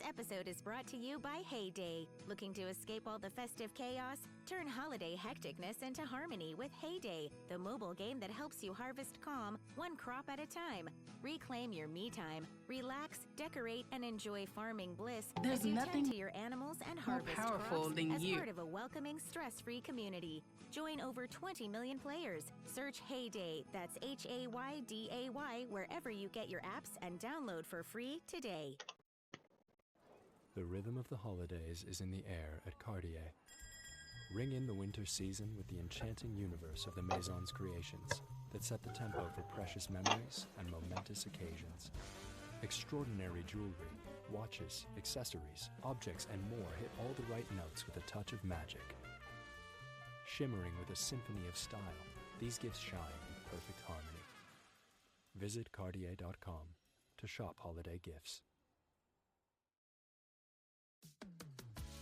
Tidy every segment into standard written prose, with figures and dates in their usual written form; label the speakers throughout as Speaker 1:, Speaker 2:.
Speaker 1: episode is brought to you by Heyday. Looking to escape all the festive chaos? Turn holiday hecticness into harmony with Heyday, the mobile game that helps you harvest calm, one crop at a time. Reclaim your me time, relax, decorate, and enjoy farming bliss
Speaker 2: There's
Speaker 1: as you
Speaker 2: nothing
Speaker 1: tend to your animals and
Speaker 2: more
Speaker 1: harvest
Speaker 2: powerful
Speaker 1: crops
Speaker 2: than
Speaker 1: as
Speaker 2: you.
Speaker 1: part of a welcoming, stress-free community. Join over 20 million players. Search Heyday, that's Hayday, wherever you get your apps and download for free today.
Speaker 3: The rhythm of the holidays is in the air at Cartier. Ring in the winter season with the enchanting universe of the Maison's creations that set the tempo for precious memories and momentous occasions. Extraordinary jewelry, watches, accessories, objects, and more hit all the right notes with a touch of magic. Shimmering with a symphony of style, these gifts shine in perfect harmony. Visit Cartier.com to shop holiday gifts.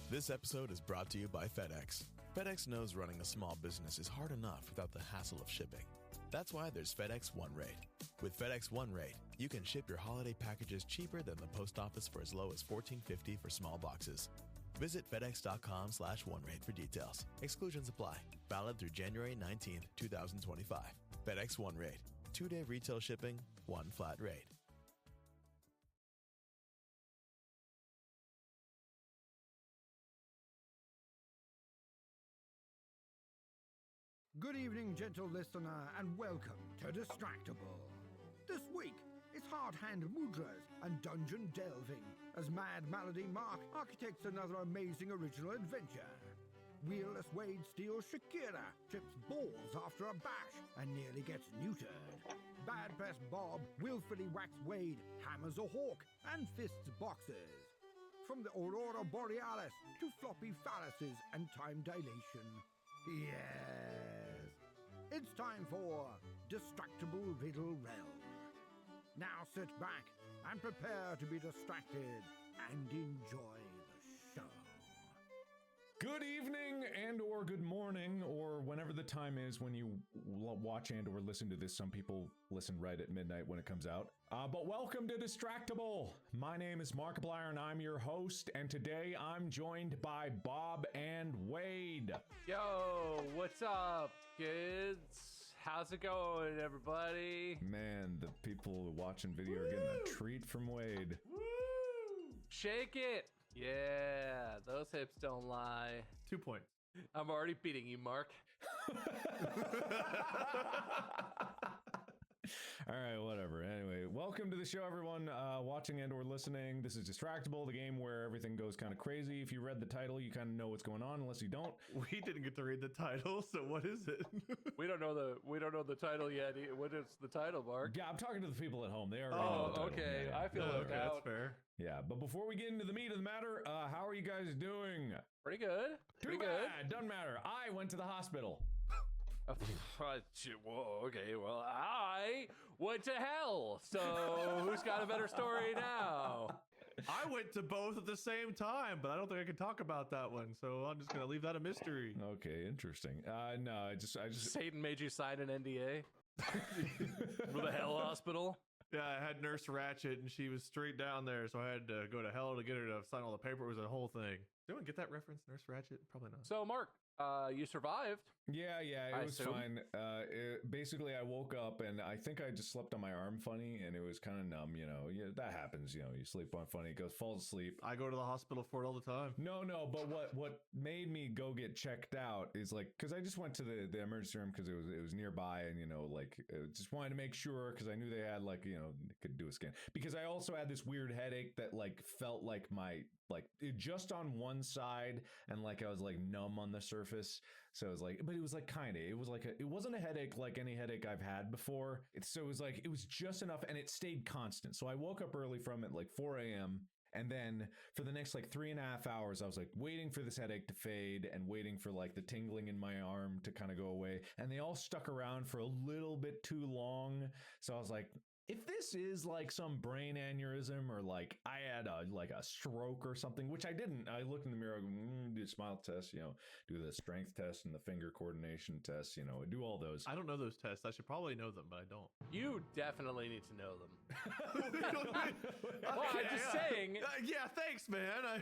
Speaker 4: This episode is brought to you by FedEx. FedEx knows running a small business is hard enough without the hassle of shipping. That's why there's FedEx One Rate. With FedEx One Rate, you can ship your holiday packages cheaper than the post office for as low as $14.50 for small boxes. Visit FedEx.com/OneRate for details. Exclusions apply. Valid through January 19th, 2025. FedEx One Rate. 2-day retail shipping, one flat rate.
Speaker 5: Good evening, gentle listener, and welcome to Distractable. This week, it's hard-hand mudras and dungeon delving as Mad Malady Mark architects another amazing original adventure. Wheelless Wade steals Shakira, trips balls after a bash, and nearly gets neutered. Bad Press Bob willfully whacks Wade, hammers a hawk, and fists boxes. From the Aurora Borealis to floppy phalluses and time dilation. Yes! It's time for Distractable Riddle Realm. Now sit back and prepare to be distracted and enjoy the show.
Speaker 6: Good evening and or good morning or whenever the time is when you watch and or listen to this. Some people listen right at midnight when it comes out. But welcome to Distractable. My name is Markiplier and I'm your host. And today I'm joined by Bob and Wade.
Speaker 7: Yo, what's up, kids? How's it going, everybody?
Speaker 6: Man, the people watching video are getting a treat from Wade.
Speaker 7: Woo! Shake it! Yeah, those hips don't lie.
Speaker 8: 2 points.
Speaker 7: I'm already beating you, Mark.
Speaker 6: All right, whatever. Anyway, welcome to the show, everyone watching and or listening. This is Distractable, the game where everything goes kind of crazy. If you read the title, you kind of know what's going on. Unless you don't,
Speaker 8: We didn't get to read the title, so what is it?
Speaker 7: We don't know the title yet. What is the title, Mark?
Speaker 6: yeah, I'm talking to the people at home. They already know the title.
Speaker 7: okay.
Speaker 6: Yeah.
Speaker 7: I feel
Speaker 8: No,
Speaker 7: left
Speaker 8: okay,
Speaker 7: out.
Speaker 8: that's fair.
Speaker 6: Yeah, but before we get into the meat of the matter, how are you guys doing?
Speaker 7: Pretty good.
Speaker 6: Too
Speaker 7: Pretty good.
Speaker 6: bad. Doesn't matter. I went to the hospital.
Speaker 7: Whoa, okay, well, I went to hell. So who's got a better story now?
Speaker 8: I went to both at the same time, but I don't think I can talk about that one, so I'm just gonna leave that a mystery.
Speaker 6: Okay, interesting. No, I just
Speaker 7: Satan made you sign an NDA for the hell hospital.
Speaker 8: Yeah, I had Nurse Ratchet, and she was straight down there, so I had to go to hell to get her to sign all the paper. It was a whole thing. Did anyone get that reference, Nurse Ratchet? Probably not.
Speaker 7: So, Mark, you survived.
Speaker 6: Yeah,
Speaker 7: I
Speaker 6: it was
Speaker 7: assume.
Speaker 6: fine. Basically, I woke up and I think I just slept on my arm funny, and it was kind of numb. You know, that happens. You know, you sleep on funny, it goes falls asleep.
Speaker 8: I go to the hospital for it all the time.
Speaker 6: No, but what made me go get checked out is like because I just went to the emergency room because it was nearby, and just wanted to make sure because I knew they had could do a scan because I also had this weird headache that felt like it just on one side and I was numb on the surface. So it was but it was it wasn't a headache like any headache I've had before. So it was just enough and it stayed constant. So I woke up early from it 4 a.m. And then for the next 3.5 hours, I was waiting for this headache to fade and waiting for the tingling in my arm to kind of go away. And they all stuck around for a little bit too long. So I was If this is like some brain aneurysm or like I had a stroke or something, which I didn't, I looked in the mirror, do a smile test, do the strength test and the finger coordination test, do all those.
Speaker 8: I don't know those tests. I should probably know them, but I don't.
Speaker 7: You definitely need to know them. Well, I'm just saying.
Speaker 8: Yeah, thanks, man.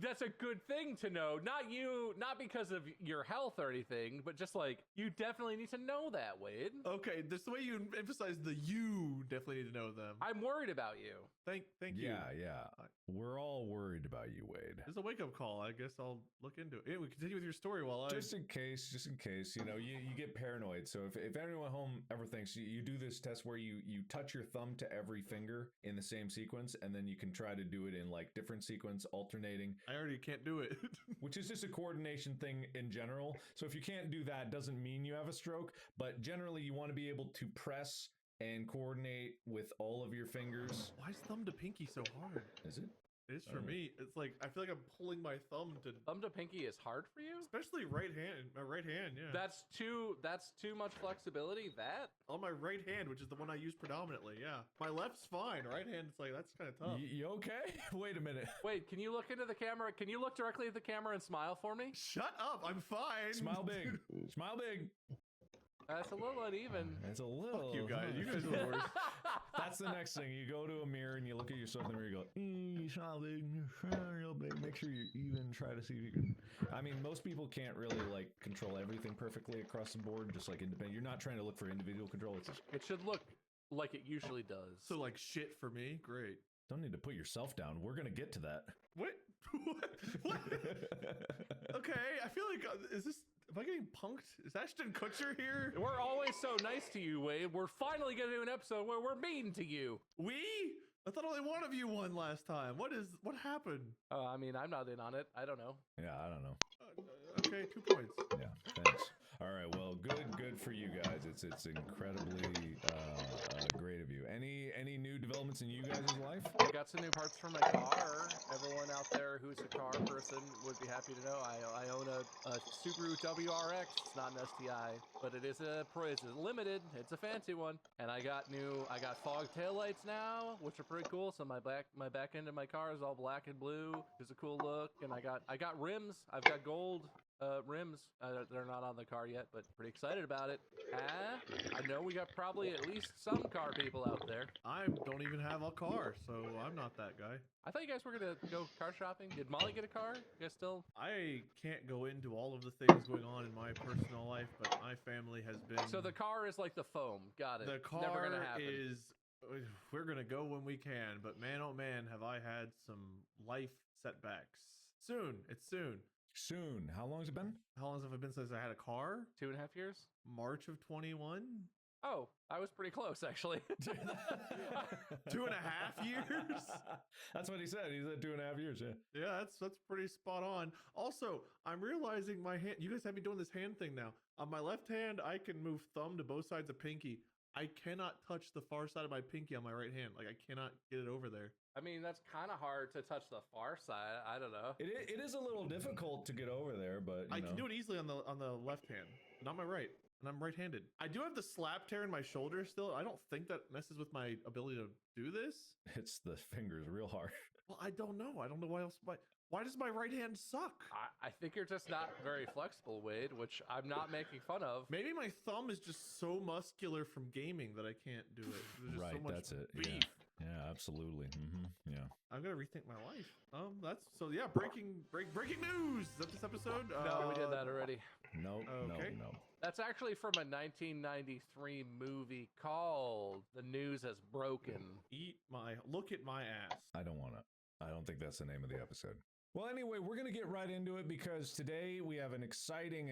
Speaker 7: That's a good thing to know. Not because of your health or anything, but just like you definitely need to know that, Wade.
Speaker 8: Okay, that's the way you emphasize the you definitely need to know them.
Speaker 7: I'm worried about you.
Speaker 8: Thank you.
Speaker 6: Yeah. We're all worried about you, Wade.
Speaker 8: It's a wake-up call. I guess I'll look into it. Anyway, continue with your story while
Speaker 6: Just in case, you get paranoid. So if anyone at home ever thinks you do this test where you touch your thumb to every finger in the same sequence, and then you can try to do it in like different sequence, alternating.
Speaker 8: I already can't do it.
Speaker 6: Which is just a coordination thing in general. So if you can't do that, doesn't mean you have a stroke, but generally you want to be able to press and coordinate with all of your fingers.
Speaker 8: Why is thumb to pinky so hard?
Speaker 6: Is it?
Speaker 8: It is for me. It's like I feel like I'm pulling my thumb
Speaker 7: to pinky is hard for you,
Speaker 8: especially right hand. My right hand, yeah.
Speaker 7: That's too much flexibility. That
Speaker 8: on my right hand, which is the one I use predominantly. Yeah, my left's fine. Right hand, it's like that's kind of tough.
Speaker 6: You okay? Wait a minute.
Speaker 7: Wait, can you look into the camera? Can you look directly at the camera and smile for me?
Speaker 8: Shut up! I'm fine.
Speaker 6: Smile big. Smile big.
Speaker 7: That's a little uneven.
Speaker 6: It's a little.
Speaker 8: Fuck you guys. You guys are the worst.
Speaker 6: That's the next thing. You go to a mirror and you look at yourself in the mirror. You go, you smile big. Make sure you even. Try to see if you can. I mean, most people can't really like control everything perfectly across the board. Just like independent. You're not trying to look for individual control. It's just,
Speaker 7: it should look like it usually does.
Speaker 8: So like shit for me. Great.
Speaker 6: Don't need to put yourself down. We're gonna get to that.
Speaker 8: What? What? Okay. I feel like is this? Am I getting punked? Is Ashton Kutcher here?
Speaker 7: We're always so nice to you, Wade. We're finally going to do an episode where we're mean to you.
Speaker 8: We? I thought only one of you won last time. What happened?
Speaker 7: I mean, I'm not in on it. I don't know.
Speaker 6: Yeah, I don't know.
Speaker 8: Okay, 2 points.
Speaker 6: Yeah, thanks. All right, well, good for you guys. It's incredibly great of you. Any new developments in you guys' life?
Speaker 7: I got some new parts for my car. Everyone out there who's a car person would be happy to know I own a Subaru WRX. It's not an STI, but it is it's limited. It's a fancy one, and I got fog taillights now, which are pretty cool. So my back end of my car is all black and blue. It's a cool look, and I got rims. I've got gold rims. They're not on the car yet, but pretty excited about it. I know we got probably at least some car people out there.
Speaker 8: I don't even have a car, so I'm not that guy.
Speaker 7: I thought you guys were gonna go car shopping. Did Molly get a car? You guys still?
Speaker 8: I can't go into all of the things going on in my personal life, but my family has been.
Speaker 7: So the car is like the foam. Got it.
Speaker 8: The car
Speaker 7: Never gonna happen.
Speaker 8: is. We're gonna go when we can, but man, oh man, have I had some life setbacks. Soon. It's soon.
Speaker 6: Soon. How long has it been?
Speaker 8: How long has it been since I had a car?
Speaker 7: 2.5 years.
Speaker 8: March of 21.
Speaker 7: Oh, I was pretty close, actually.
Speaker 8: 2.5 years?
Speaker 6: That's what he said. He said 2.5 years, yeah.
Speaker 8: Yeah, that's pretty spot on. Also, I'm realizing my hand, you guys have me doing this hand thing now. On my left hand, I can move thumb to both sides of pinky. I cannot touch the far side of my pinky on my right hand. Like, I cannot get it over there.
Speaker 7: I mean, that's kind of hard to touch the far side. I don't know.
Speaker 6: It is a little difficult to get over there, but
Speaker 8: I can do it easily on the left hand, not my right. And I'm right-handed. I do have the slap tear in my shoulder still. I don't think that messes with my ability to do this.
Speaker 6: It's the fingers real hard.
Speaker 8: Well, I don't know. I don't know why else. Why does my right hand suck?
Speaker 7: I think you're just not very flexible, Wade, which I'm not making fun of.
Speaker 8: Maybe my thumb is just so muscular from gaming that I can't do it. There's just
Speaker 6: right,
Speaker 8: so much
Speaker 6: that's it.
Speaker 8: Beef.
Speaker 6: Yeah, absolutely. Yeah.
Speaker 8: I'm gonna rethink my life. Yeah. Breaking news. Is that this episode?
Speaker 7: No, we did that already.
Speaker 6: No.
Speaker 7: That's actually from a 1993 movie called "The News Has Broken."
Speaker 8: Look at my ass.
Speaker 6: I don't think that's the name of the episode. Well, anyway, we're going to get right into it because today we have an exciting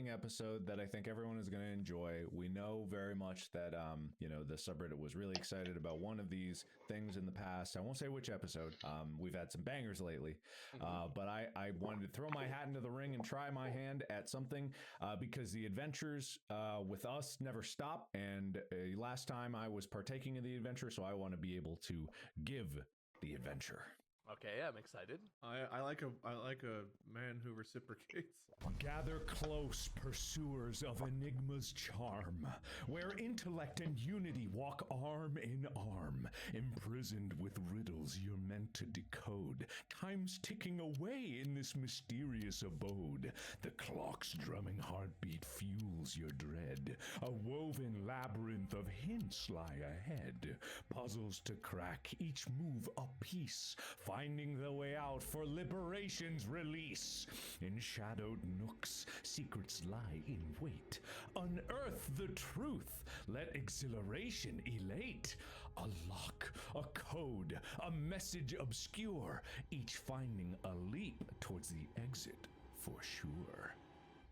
Speaker 6: episode that I think everyone is going to enjoy. We know very much that, the subreddit was really excited about one of these things in the past. I won't say which episode. We've had some bangers lately, but I wanted to throw my hat into the ring and try my hand at something because the adventures with us never stop. And last time I was partaking in the adventure, so I want to be able to give the adventure.
Speaker 7: Okay, I'm excited.
Speaker 8: I like a man who reciprocates.
Speaker 6: Gather close, pursuers of Enigma's charm, where intellect and unity walk arm in arm, imprisoned with riddles you're meant to decode. Time's ticking away in this mysterious abode. The clock's drumming heartbeat fuels your dread. A woven labyrinth of hints lie ahead. Puzzles to crack, each move a piece, finding the way out for liberation's release. In shadowed nooks, secrets lie in wait. Unearth the truth, let exhilaration elate. A lock, a code, a message obscure, each finding a leap towards the exit for sure.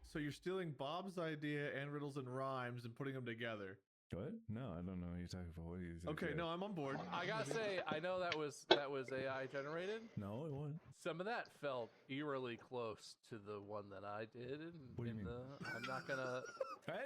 Speaker 8: So you're stealing Bob's idea and riddles and rhymes and putting them together.
Speaker 6: What? No, I don't know what you're talking about. What are you
Speaker 8: Okay, no, I'm on board.
Speaker 7: I gotta say, I know that was AI generated.
Speaker 6: No, it wasn't.
Speaker 7: Some of that felt eerily close to the one that I did.
Speaker 6: What do you mean?
Speaker 7: I'm not gonna.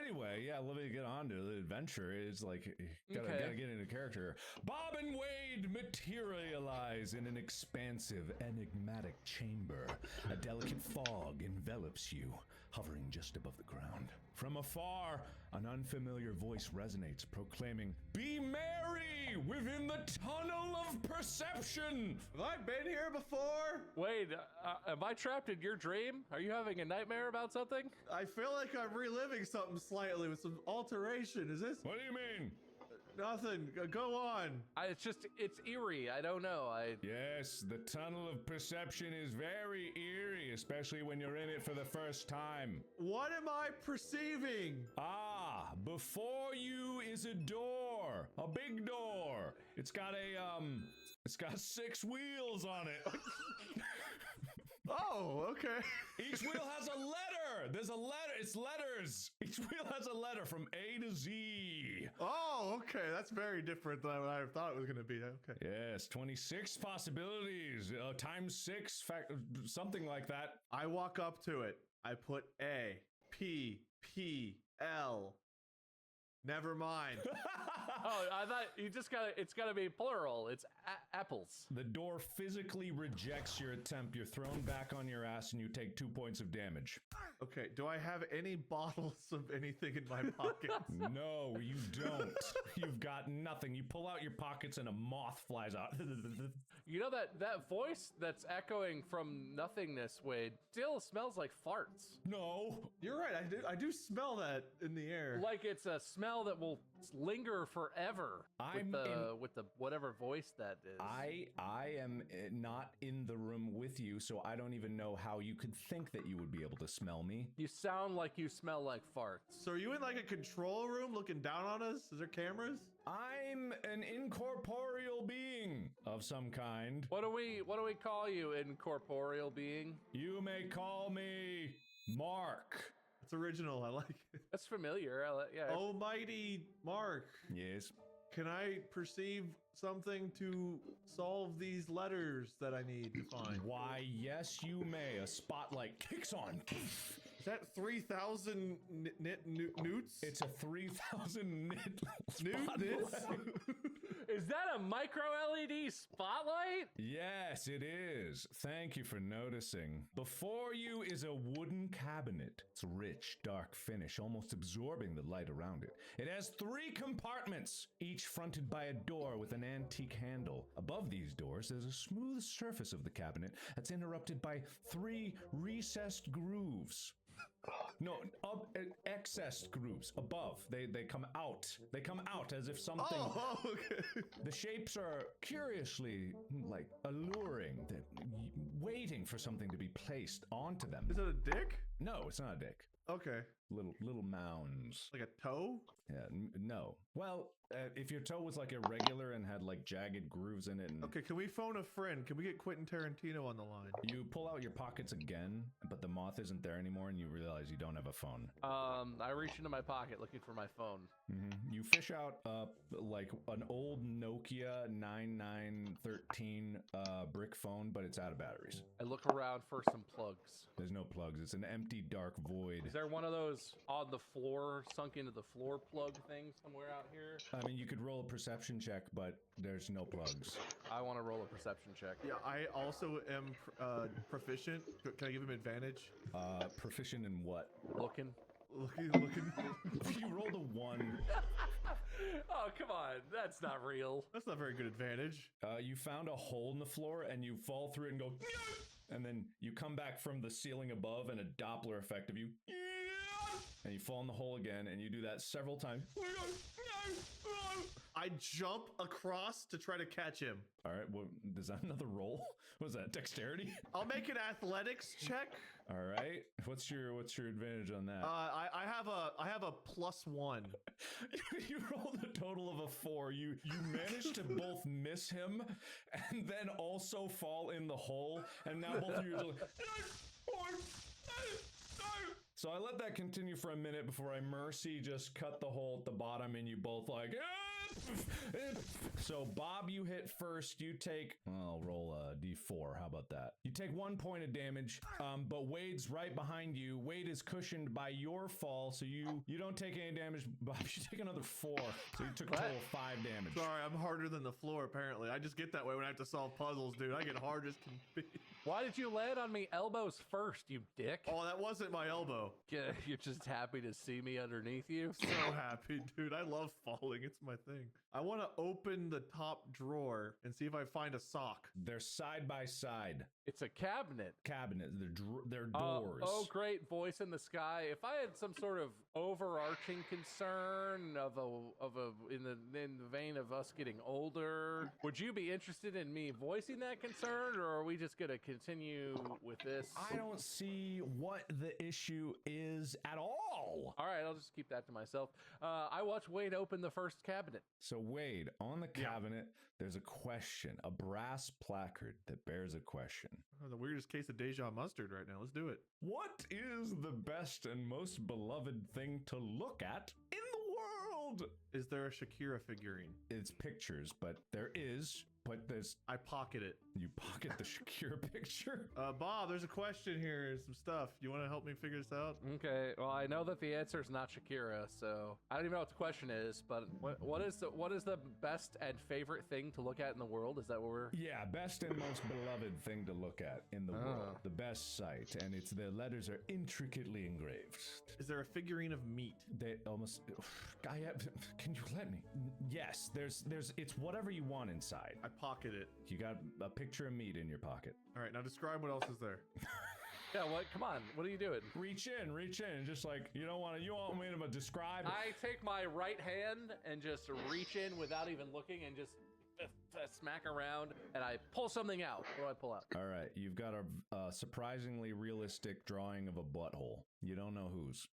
Speaker 6: Anyway, yeah, let me get on to the adventure. It's like, gotta get into character. Bob and Wade materialize in an expansive, enigmatic chamber. A delicate fog envelops you, hovering just above the ground. From afar, an unfamiliar voice resonates, proclaiming, "Be merry within the tunnel of perception."
Speaker 8: Have I been here before?
Speaker 7: Wait, am I trapped in your dream? Are you having a nightmare about something?
Speaker 8: I feel like I'm reliving something slightly with some alteration. Is this?
Speaker 6: What do you mean?
Speaker 8: Nothing. Go on.
Speaker 7: It's eerie. I don't know.
Speaker 6: Yes, the tunnel of perception is very eerie, especially when you're in it for the first time.
Speaker 8: What am I perceiving?
Speaker 6: Ah, before you is a door, a big door. It's got it's got 6 wheels on it.
Speaker 8: Oh, okay.
Speaker 6: Each wheel has a letter. There's a letter. It's letters. Each wheel has a letter from A to Z.
Speaker 8: Oh, okay. That's very different than what I thought it was going to be. Okay.
Speaker 6: Yes, 26 possibilities. Times 6, something like that.
Speaker 8: I walk up to it. I put A, P, P, L. Never mind.
Speaker 7: Oh, I thought it's gotta be plural. It's apples.
Speaker 6: The door physically rejects your attempt. You're thrown back on your ass and you take 2 points of damage.
Speaker 8: Okay, do I have any bottles of anything in my pockets?
Speaker 6: No, you don't. You've got nothing. You pull out your pockets and a moth flies out.
Speaker 7: You know that voice that's echoing from nothingness, Wade, still smells like farts.
Speaker 6: No.
Speaker 8: You're right. I do smell that in the air.
Speaker 7: Like it's a smell that will linger forever. With the whatever voice that is.
Speaker 6: I am not in the room with you, so I don't even know how you could think that you would be able to smell me.
Speaker 7: You sound like you smell like farts.
Speaker 8: So are you in like a control room looking down on us? Is there cameras?
Speaker 6: I'm an incorporeal being of some kind.
Speaker 7: What do we call you, incorporeal being?
Speaker 6: You may call me Mark.
Speaker 8: It's original. I like it.
Speaker 7: That's familiar. Yeah.
Speaker 8: Almighty Mark.
Speaker 6: Yes.
Speaker 8: Can I perceive something to solve these letters that I need to find?
Speaker 6: Why, yes, you may. A spotlight kicks on.
Speaker 8: Is that 3,000 newts?
Speaker 6: It's a 3,000
Speaker 8: newts?
Speaker 7: Is that a micro LED spotlight?
Speaker 6: Yes, it is. Thank you for noticing. Before you is a wooden cabinet. It's rich, dark finish, almost absorbing the light around it. It has 3 compartments, each fronted by a door with an antique handle. Above these doors, there's a smooth surface of the cabinet that's interrupted by 3 recessed grooves. No, excess grooves above. They come out. They come out as if something.
Speaker 8: Oh, okay.
Speaker 6: The shapes are curiously like alluring, waiting for something to be placed onto them.
Speaker 8: Is it a dick?
Speaker 6: No, it's not a dick.
Speaker 8: Okay.
Speaker 6: Little mounds.
Speaker 8: Like a toe?
Speaker 6: Yeah, no. Well, if your toe was like irregular and had like jagged grooves in it.
Speaker 8: Okay, can we phone a friend? Can we get Quentin Tarantino on the line?
Speaker 6: You pull out your pockets again, but the moth isn't there anymore, and you realize you don't have a phone.
Speaker 7: I reach into my pocket looking for my phone.
Speaker 6: Mm-hmm. You fish out like an old Nokia 9913 brick phone, but it's out of batteries.
Speaker 7: I look around for some plugs.
Speaker 6: There's no plugs. It's an empty, dark void.
Speaker 7: Is there one of those elbows on the floor, sunk into the floor plug thing somewhere out here.
Speaker 6: I mean, you could roll a perception check, but there's no plugs.
Speaker 7: I want to roll a perception check.
Speaker 8: Yeah, I also am proficient. Can I give him advantage?
Speaker 6: Proficient in what?
Speaker 7: Looking.
Speaker 8: Looking.
Speaker 6: You rolled a 1.
Speaker 7: Oh, come on. That's not real.
Speaker 8: That's not very good advantage.
Speaker 6: You found a hole in the floor and you fall through it and go, and then you come back from the ceiling above and a Doppler effect of you, and you fall in the hole again, and you do that several times.
Speaker 8: I jump across to try to catch him.
Speaker 6: All right, well, is that another roll? Was that dexterity?
Speaker 8: I'll make an athletics check.
Speaker 6: All right. What's your advantage on that?
Speaker 8: I have a +1.
Speaker 6: You rolled a total of a 4. You managed to both miss him and then also fall in the hole, and now both of you are like, so I let that continue for a minute before I mercy just cut the hole at the bottom, and you both like, so Bob, you hit first. You take, I'll roll a d4. How about that? You take 1 point of damage, but Wade's right behind you. Wade is cushioned by your fall, so you don't take any damage. Bob, you take another 4, so you took a total of 5 damage.
Speaker 8: Sorry, I'm harder than the floor, apparently. I just get that way when I have to solve puzzles, dude. I get hard as can be.
Speaker 7: Why did you land on me elbows first, you dick?
Speaker 8: Oh, that wasn't my elbow.
Speaker 7: Yeah, you're just happy to see me underneath you?
Speaker 8: So happy, dude. I love falling. It's my thing. I want to open the top drawer and see if I find a sock.
Speaker 6: They're side by side.
Speaker 7: It's a cabinet.
Speaker 6: They're doors.
Speaker 7: Oh, great voice in the sky. If I had some sort of overarching concern in the vein of us getting older, would you be interested in me voicing that concern, or are we just gonna continue with this?
Speaker 6: I don't see what the issue is at all.
Speaker 7: All right, I'll just keep that to myself. I watched Wade open the first cabinet.
Speaker 6: So Wade, on the cabinet, there's a question, a brass placard that bears a question.
Speaker 8: Oh, the weirdest case of Deja mustard right now. Let's do it.
Speaker 6: What is the best and most beloved thing to look at in the world?
Speaker 8: Is there a Shakira figurine?
Speaker 6: It's pictures, but there is. But there's...
Speaker 8: I pocket it.
Speaker 6: You pocket the Shakira picture?
Speaker 8: Bob, there's a question here and some stuff. You want to help me figure this out?
Speaker 7: Okay, well, I know that the answer is not Shakira, so I don't even know what the question is, but what is the best and favorite thing to look at in the world? Is that what we're...
Speaker 6: Yeah, best and most beloved thing to look at in the world. The best sight, and the letters are intricately engraved.
Speaker 8: Is there a figurine of meat?
Speaker 6: They almost... Can you let me? Yes, it's whatever you want inside.
Speaker 8: I pocket it.
Speaker 6: You got a picture of meat in your pocket.
Speaker 8: All right, now describe what else is there.
Speaker 7: Yeah, what? Come on, what are you doing?
Speaker 6: Reach in, just like, you want me to describe?
Speaker 7: I take my right hand and just reach in without even looking and just smack around, and I pull something out. What do I pull out?
Speaker 6: All right, you've got a surprisingly realistic drawing of a butthole. You don't know whose.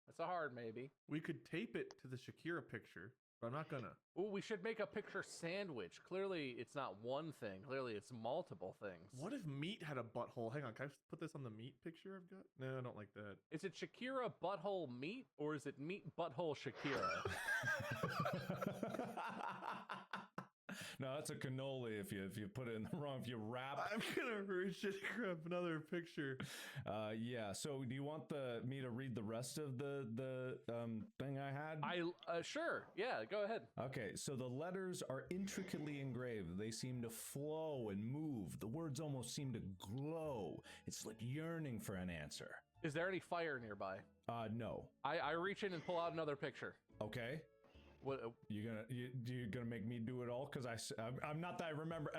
Speaker 7: That's a hard maybe.
Speaker 8: We could tape it to the Shakira picture. But I'm not gonna.
Speaker 7: Ooh, we should make a picture sandwich. Clearly, it's not one thing. Clearly, it's multiple things.
Speaker 8: What if meat had a butthole? Hang on, can I put this on the meat picture I've got? No, I don't like that.
Speaker 7: Is it Shakira butthole meat, or is it meat butthole Shakira?
Speaker 6: No, that's a cannoli if you put it in the wrong, if you wrap.
Speaker 8: I'm gonna reach and grab another picture.
Speaker 6: Yeah, so do you want me to read the rest of the thing I had?
Speaker 7: Sure, yeah, go ahead.
Speaker 6: Okay, so the letters are intricately engraved. They seem to flow and move. The words almost seem to glow. It's like yearning for an answer.
Speaker 7: Is there any fire nearby?
Speaker 6: No.
Speaker 7: I reach in and pull out another picture.
Speaker 6: Okay.
Speaker 7: What
Speaker 6: you gonna make me do it all? Because I'm not that I remember.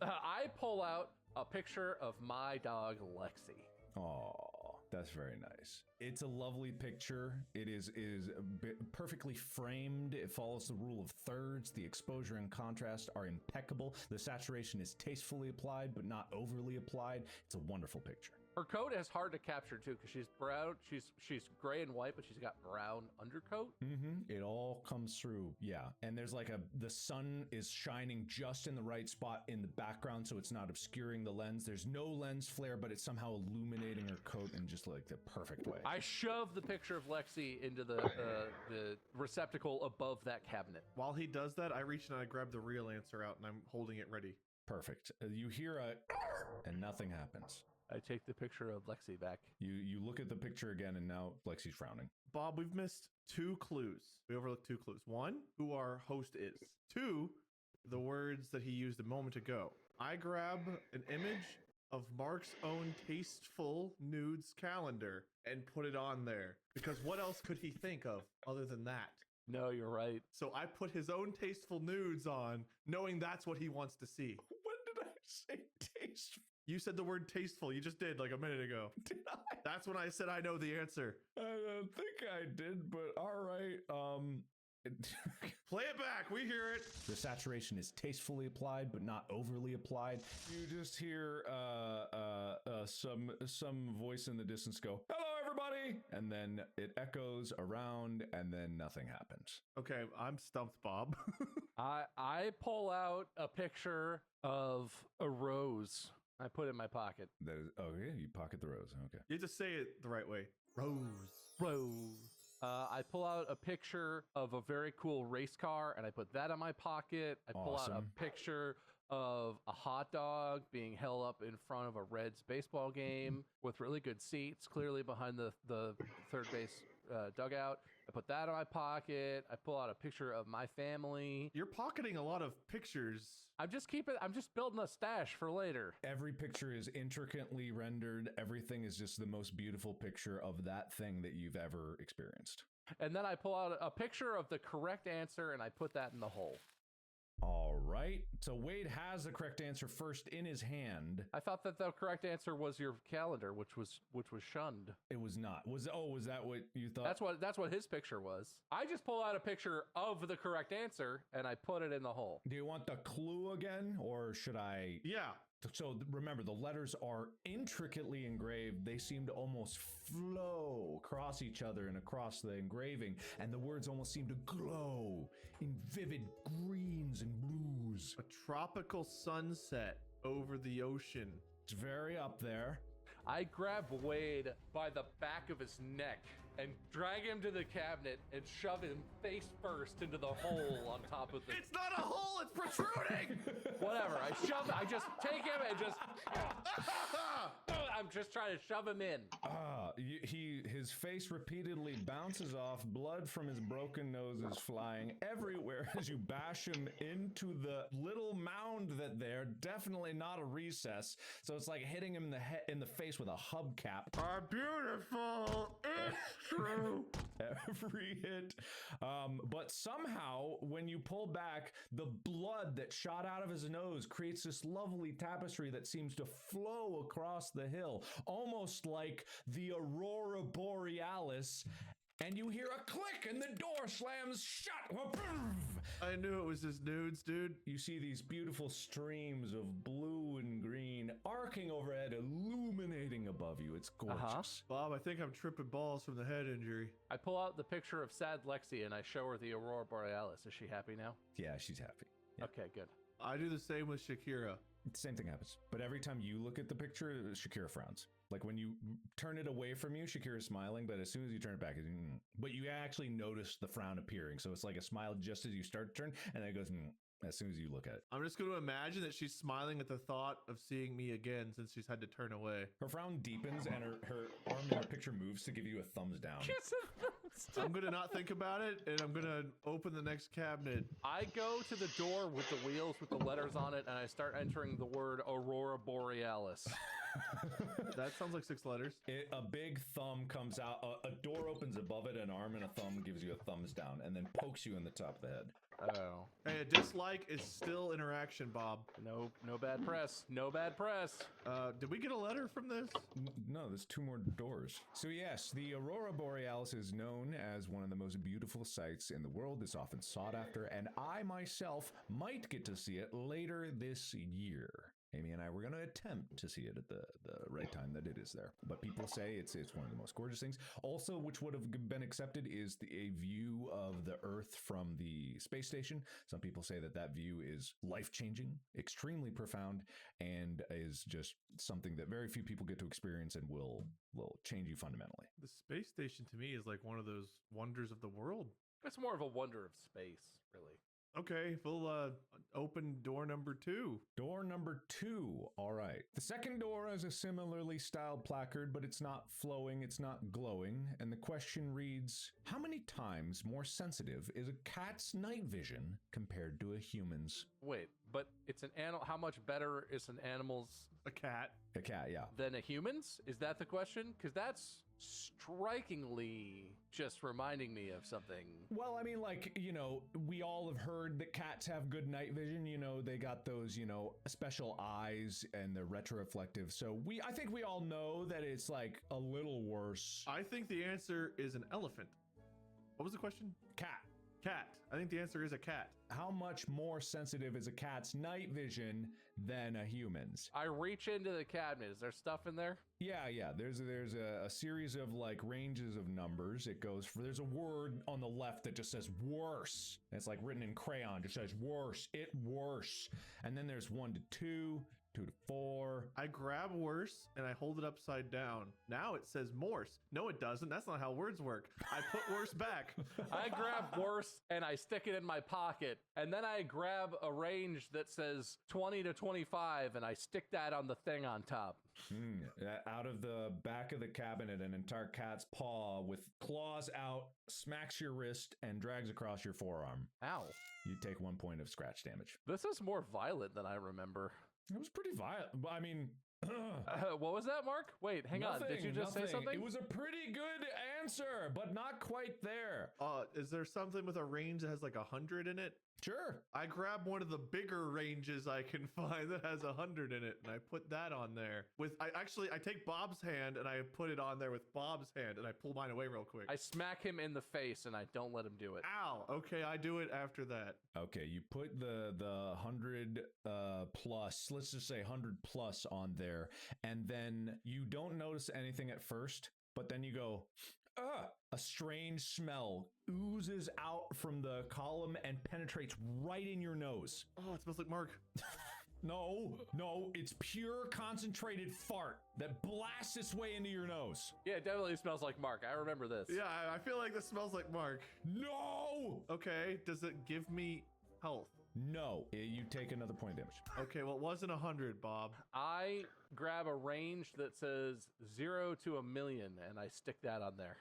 Speaker 7: I pull out a picture of my dog Lexi.
Speaker 6: Oh, that's very nice. It's a lovely picture. It is perfectly framed. It follows the rule of thirds. The exposure and contrast are impeccable. The saturation is tastefully applied, but not overly applied. It's a wonderful picture.
Speaker 7: Her coat is hard to capture too, because she's brown. She's gray and white, but she's got brown undercoat.
Speaker 6: Mm-hmm. It all comes through, yeah. And there's like the sun is shining just in the right spot in the background, so it's not obscuring the lens. There's no lens flare, but it's somehow illuminating her coat in just like the perfect way.
Speaker 7: I shove the picture of Lexi into the receptacle above that cabinet.
Speaker 8: While he does that, I reach and I grab the real answer out, and I'm holding it ready.
Speaker 6: Perfect. You hear and nothing happens.
Speaker 7: I take the picture of Lexi back.
Speaker 6: You look at the picture picture again, and now Lexi's frowning.
Speaker 8: Bob, we've missed 2 clues. We overlooked 2 clues. 1, who our host is. 2, the words that he used a moment ago. I grab an image of Mark's own tasteful nudes calendar and put it on there. Because what else could he think of other than that?
Speaker 7: No, you're right.
Speaker 8: So I put his own tasteful nudes on, knowing that's what he wants to see.
Speaker 6: When did I say tasteful?
Speaker 8: You said the word tasteful. You just did like a minute ago.
Speaker 6: Did I?
Speaker 8: That's when I said I know the answer.
Speaker 6: I don't think I did, but all right.
Speaker 8: Play it back. We hear it.
Speaker 6: The saturation is tastefully applied, but not overly applied. You just hear some voice in the distance go, "Hello, everybody," and then it echoes around, and then nothing happens.
Speaker 8: Okay, I'm stumped, Bob.
Speaker 7: I pull out a picture of a rose. I put it in my pocket.
Speaker 6: That is, oh yeah, you pocket the rose. Okay.
Speaker 8: You have to say it the right way.
Speaker 7: Rose. I pull out a picture of a very cool race car, and I put that in my pocket. I pull out
Speaker 6: Awesome.
Speaker 7: a picture of a hot dog being held up in front of a Reds baseball game with really good seats, clearly behind the third base dugout. I put that in my pocket. I pull out a picture of my family.
Speaker 8: You're pocketing a lot of pictures.
Speaker 7: I'm just building a stash for later.
Speaker 6: Every picture is intricately rendered. Everything is just the most beautiful picture of that thing that you've ever experienced.
Speaker 7: And then I pull out a picture of the correct answer, and I put that in the hole.
Speaker 6: All right. So Wade has the correct answer first in his hand.
Speaker 7: I thought that the correct answer was your calendar, which was shunned.
Speaker 6: It was not. Was that what you thought?
Speaker 7: That's what his picture was. I just pull out a picture of the correct answer and I put it in the hole.
Speaker 6: Do you want the clue again, or should I?
Speaker 8: Yeah.
Speaker 6: So remember, the letters are intricately engraved. They seem to almost flow across each other and across the engraving, and the words almost seem to glow in vivid greens and blues.
Speaker 8: A tropical sunset over the ocean.
Speaker 6: It's very up there.
Speaker 7: I grab Wade by the back of his neck and drag him to the cabinet and shove him face first into the hole on top of the...
Speaker 8: It's not a hole, it's protruding!
Speaker 7: Whatever, I just take him and just... I'm just trying to shove him in.
Speaker 6: His face repeatedly bounces off. Blood from his broken nose is flying everywhere as you bash him into the little mound that there. Definitely not a recess. So it's like hitting him in the face with a hubcap.
Speaker 8: Are beautiful. It's true.
Speaker 6: Every hit. But somehow, when you pull back, the blood that shot out of his nose creates this lovely tapestry that seems to flow across the hill, almost like the Aurora Borealis. And you hear a click and the door slams shut.
Speaker 8: I knew it was his nudes, dude.
Speaker 6: You see these beautiful streams of blue and green arcing overhead, illuminating above you. It's gorgeous.
Speaker 8: Bob, I think I'm tripping balls from the head injury.
Speaker 7: I pull out the picture of sad Lexi and I show her the Aurora Borealis. Is she happy now?
Speaker 6: Yeah, she's happy. Yeah.
Speaker 7: Okay, good.
Speaker 8: I do the same with Shakira.
Speaker 6: Same thing happens. But every time you look at the picture, Shakira frowns. Like when you turn it away from you, Shakira's smiling, but as soon as you turn it back, but you actually notice the frown appearing. So it's like a smile just as you start to turn, and then it goes as soon as you look at it.
Speaker 8: I'm just going to imagine that she's smiling at the thought of seeing me again since she's had to turn away.
Speaker 6: Her frown deepens and her arm in the picture moves to give you a thumbs down.
Speaker 8: I'm going to not think about it, and I'm going to open the next cabinet.
Speaker 7: I go to the door with the wheels with the letters on it, and I start entering the word Aurora Borealis.
Speaker 8: That sounds like 6 letters.
Speaker 6: A big thumb comes out. A door opens above it. An arm and a thumb gives you a thumbs down and then pokes you in the top of the head.
Speaker 7: Oh.
Speaker 8: Hey, a dislike is still interaction, Bob.
Speaker 7: No bad press. No bad press.
Speaker 8: Did we get a letter from this?
Speaker 6: No, there's 2 more doors. So yes, the Aurora Borealis is known as one of the most beautiful sights in the world. It's often sought after, and I myself might get to see it later this year. Amy and I were going to attempt to see it at the right time that it is there. But people say it's one of the most gorgeous things. Also, which would have been accepted, is a view of the Earth from the space station. Some people say that view is life-changing, extremely profound, and is just something that very few people get to experience and will change you fundamentally.
Speaker 8: The space station to me is like one of those wonders of the world.
Speaker 7: It's more of a wonder of space, really.
Speaker 8: Okay, we'll open door number 2.
Speaker 6: Door number 2. All right. The second door has a similarly styled placard, but it's not flowing, it's not glowing. And the question reads, how many times more sensitive is a cat's night vision compared to a human's?
Speaker 7: Wait, but it's an animal. How much better is an animal's
Speaker 8: A cat.
Speaker 6: A cat, yeah.
Speaker 7: than a human's? Is that the question? Because that's strikingly just reminding me of something.
Speaker 6: Well, I mean, like, you know, we all have heard that cats have good night vision. You know, they got those, you know, special eyes and they're retroreflective. So I think we all know that it's like a little worse.
Speaker 8: I think the answer is an elephant. What was the question?
Speaker 6: Cat.
Speaker 8: Cat. I think the answer is a cat.
Speaker 6: How much more sensitive is a cat's night vision than a human's?
Speaker 7: I reach into the cabinet. Is there stuff in there?
Speaker 6: Yeah. There's a series of like ranges of numbers. It goes for, there's a word on the left that just says worse. It's like written in crayon, just says worse, it worse. And then there's 1 to 2, 2 to 4.
Speaker 8: I grab worse and I hold it upside down. Now it says Morse. No, it doesn't. That's not how words work. I put worse back.
Speaker 7: I grab worse and I stick it in my pocket. And then I grab a range that says 20 to 25 and I stick that on the thing on top.
Speaker 6: Out of the back of the cabinet, an entire cat's paw with claws out smacks your wrist and drags across your forearm.
Speaker 7: Ow.
Speaker 6: You take 1 point of scratch damage.
Speaker 7: This is more violent than I remember.
Speaker 6: It was pretty violent. I mean,
Speaker 7: what was that, Mark? Wait, hang on. Did you just say something?
Speaker 6: It was a pretty good answer, but not quite there.
Speaker 8: Is there something with a range that has like 100 in it?
Speaker 6: Sure.
Speaker 8: I grab one of the bigger ranges I can find that has 100 in it, and I put that on there. I take Bob's hand and I put it on there with Bob's hand, and I pull mine away real quick.
Speaker 7: I smack him in the face and I don't let him do it.
Speaker 8: Ow. Okay, I do it after that.
Speaker 6: Okay, you put the 100 plus, let's just say 100 plus on there, and then you don't notice anything at first, but then you go, a strange smell oozes out from the column and penetrates right in your nose.
Speaker 8: Oh, it smells like Mark.
Speaker 6: No, it's pure concentrated fart that blasts its way into your nose.
Speaker 7: Yeah, it definitely smells like Mark. I remember this.
Speaker 8: Yeah, I feel like this smells like Mark.
Speaker 6: No!
Speaker 8: Okay, does it give me health?
Speaker 6: No, you take another point of damage.
Speaker 8: Okay, well, it wasn't 100, Bob.
Speaker 7: I grab a range that says 0 to 1,000,000 and I stick that on there.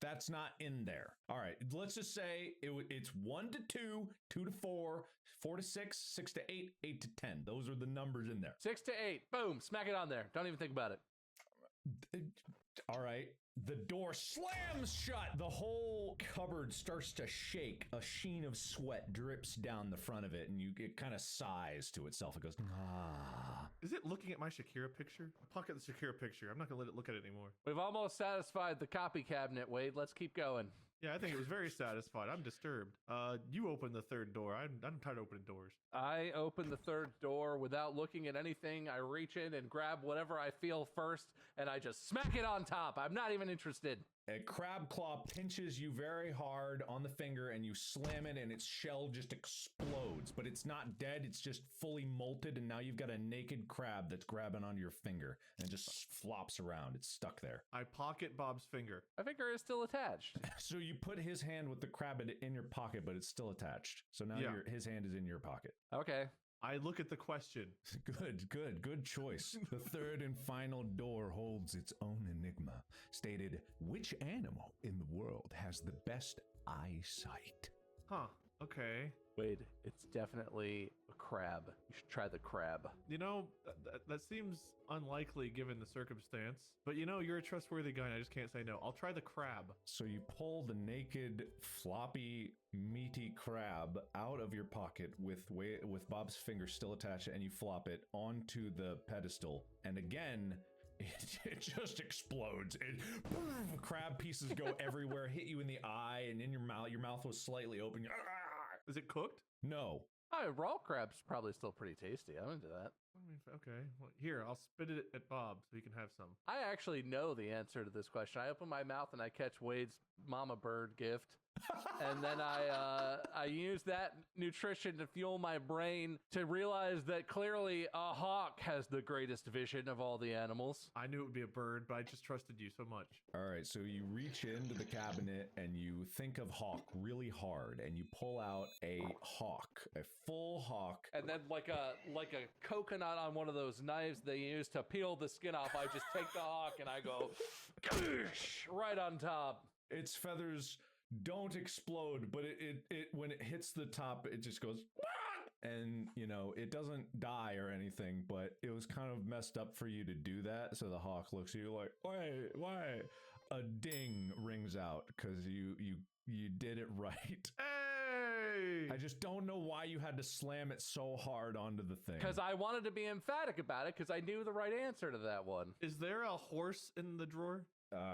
Speaker 6: That's not in there. All right, let's just say it's 1 to 2, 2 to 4, 4 to 6, 6 to 8, 8 to 10. Those are the numbers in there.
Speaker 7: 6 to 8. Boom. Smack it on there. Don't even think about it.
Speaker 6: All right. The door slams shut. The whole cupboard starts to shake. A sheen of sweat drips down the front of it, and it kind of sighs to itself. It goes, ah.
Speaker 8: Is it looking at my Shakira picture? Pocket the Shakira picture. I'm not going to let it look at it anymore.
Speaker 7: We've almost satisfied the copy cabinet, Wade. Let's keep going.
Speaker 8: Yeah, I think it was very satisfied. I'm disturbed. You open the third door. I'm tired of opening doors.
Speaker 7: I open the third door without looking at anything. I reach in and grab whatever I feel first, and I just smack it on top. I'm not even interested.
Speaker 6: A crab claw pinches you very hard on the finger and you slam it and its shell just explodes, but it's not dead. It's just fully molted, and now you've got a naked crab that's grabbing onto your finger and it just flops around. It's stuck there.
Speaker 8: I pocket Bob's finger.
Speaker 7: My finger is still attached.
Speaker 6: So you put his hand with the crab in your pocket, but it's still attached. So now his hand is in your pocket.
Speaker 7: Okay.
Speaker 8: I look at the question.
Speaker 6: Good choice. The third and final door holds its own enigma. Stated, which animal in the world has the best eyesight?
Speaker 8: Huh, okay.
Speaker 7: Wade, it's definitely a crab. You should try the crab.
Speaker 8: You know, that seems unlikely given the circumstance. But you know, you're a trustworthy guy and I just can't say no. I'll try the crab.
Speaker 6: So you pull the naked, floppy, meaty crab out of your pocket with Bob's finger still attached, and you flop it onto the pedestal. And again, it just explodes. Crab pieces go everywhere, hit you in the eye and in your mouth. Your mouth was slightly open.
Speaker 8: Is it cooked?
Speaker 6: No.
Speaker 7: Oh, raw crab's probably still pretty tasty. I'm into that.
Speaker 8: I mean, okay. Well, here, I'll spit it at Bob so he can have some.
Speaker 7: I actually know the answer to this question. I open my mouth and I catch Wade's mama bird gift. And then I used that nutrition to fuel my brain to realize that clearly a hawk has the greatest vision of all the animals.
Speaker 8: I knew it would be a bird, but I just trusted you so much.
Speaker 6: All right, so you reach into the cabinet and you think of hawk really hard, and you pull out a hawk, a full hawk.
Speaker 7: And then like a coconut on one of those knives they use to peel the skin off, I just take the hawk and I go right on top.
Speaker 6: Its feathers don't explode, but it when it hits the top, it just goes, and you know, it doesn't die or anything, but it was kind of messed up for you to do that. So the hawk looks at you like, why? A ding rings out because you did it right.
Speaker 8: Hey!
Speaker 6: I just don't know why you had to slam it so hard onto the thing.
Speaker 7: Because I wanted to be emphatic about it, because I knew the right answer to that one.
Speaker 8: Is there a horse in the drawer?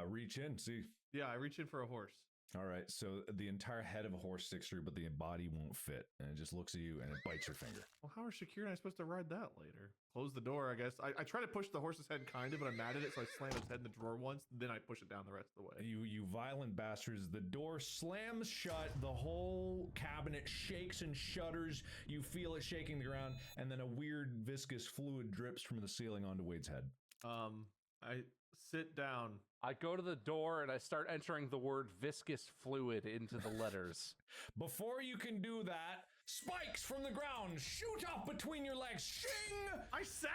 Speaker 6: Reach in, see.
Speaker 8: Yeah, I reach in for a horse.
Speaker 6: All right, so the entire head of a horse sticks through, but the body won't fit, and it just looks at you and it bites your finger.
Speaker 8: Well, how are Shakira and I supposed to ride that later? Close the door, I guess. I try to push the horse's head kind of, but I'm mad at it, so I slam its head in the drawer once, then I push it down the rest of the way.
Speaker 6: You violent bastards. The door slams shut, the whole cabinet shakes and shudders, you feel it shaking the ground, and then a weird viscous fluid drips from the ceiling onto Wade's head.
Speaker 8: I sit down.
Speaker 7: I go to the door and I start entering the word viscous fluid into the letters.
Speaker 6: Before you can do that, spikes from the ground shoot up between your legs. Shing!
Speaker 8: I sat!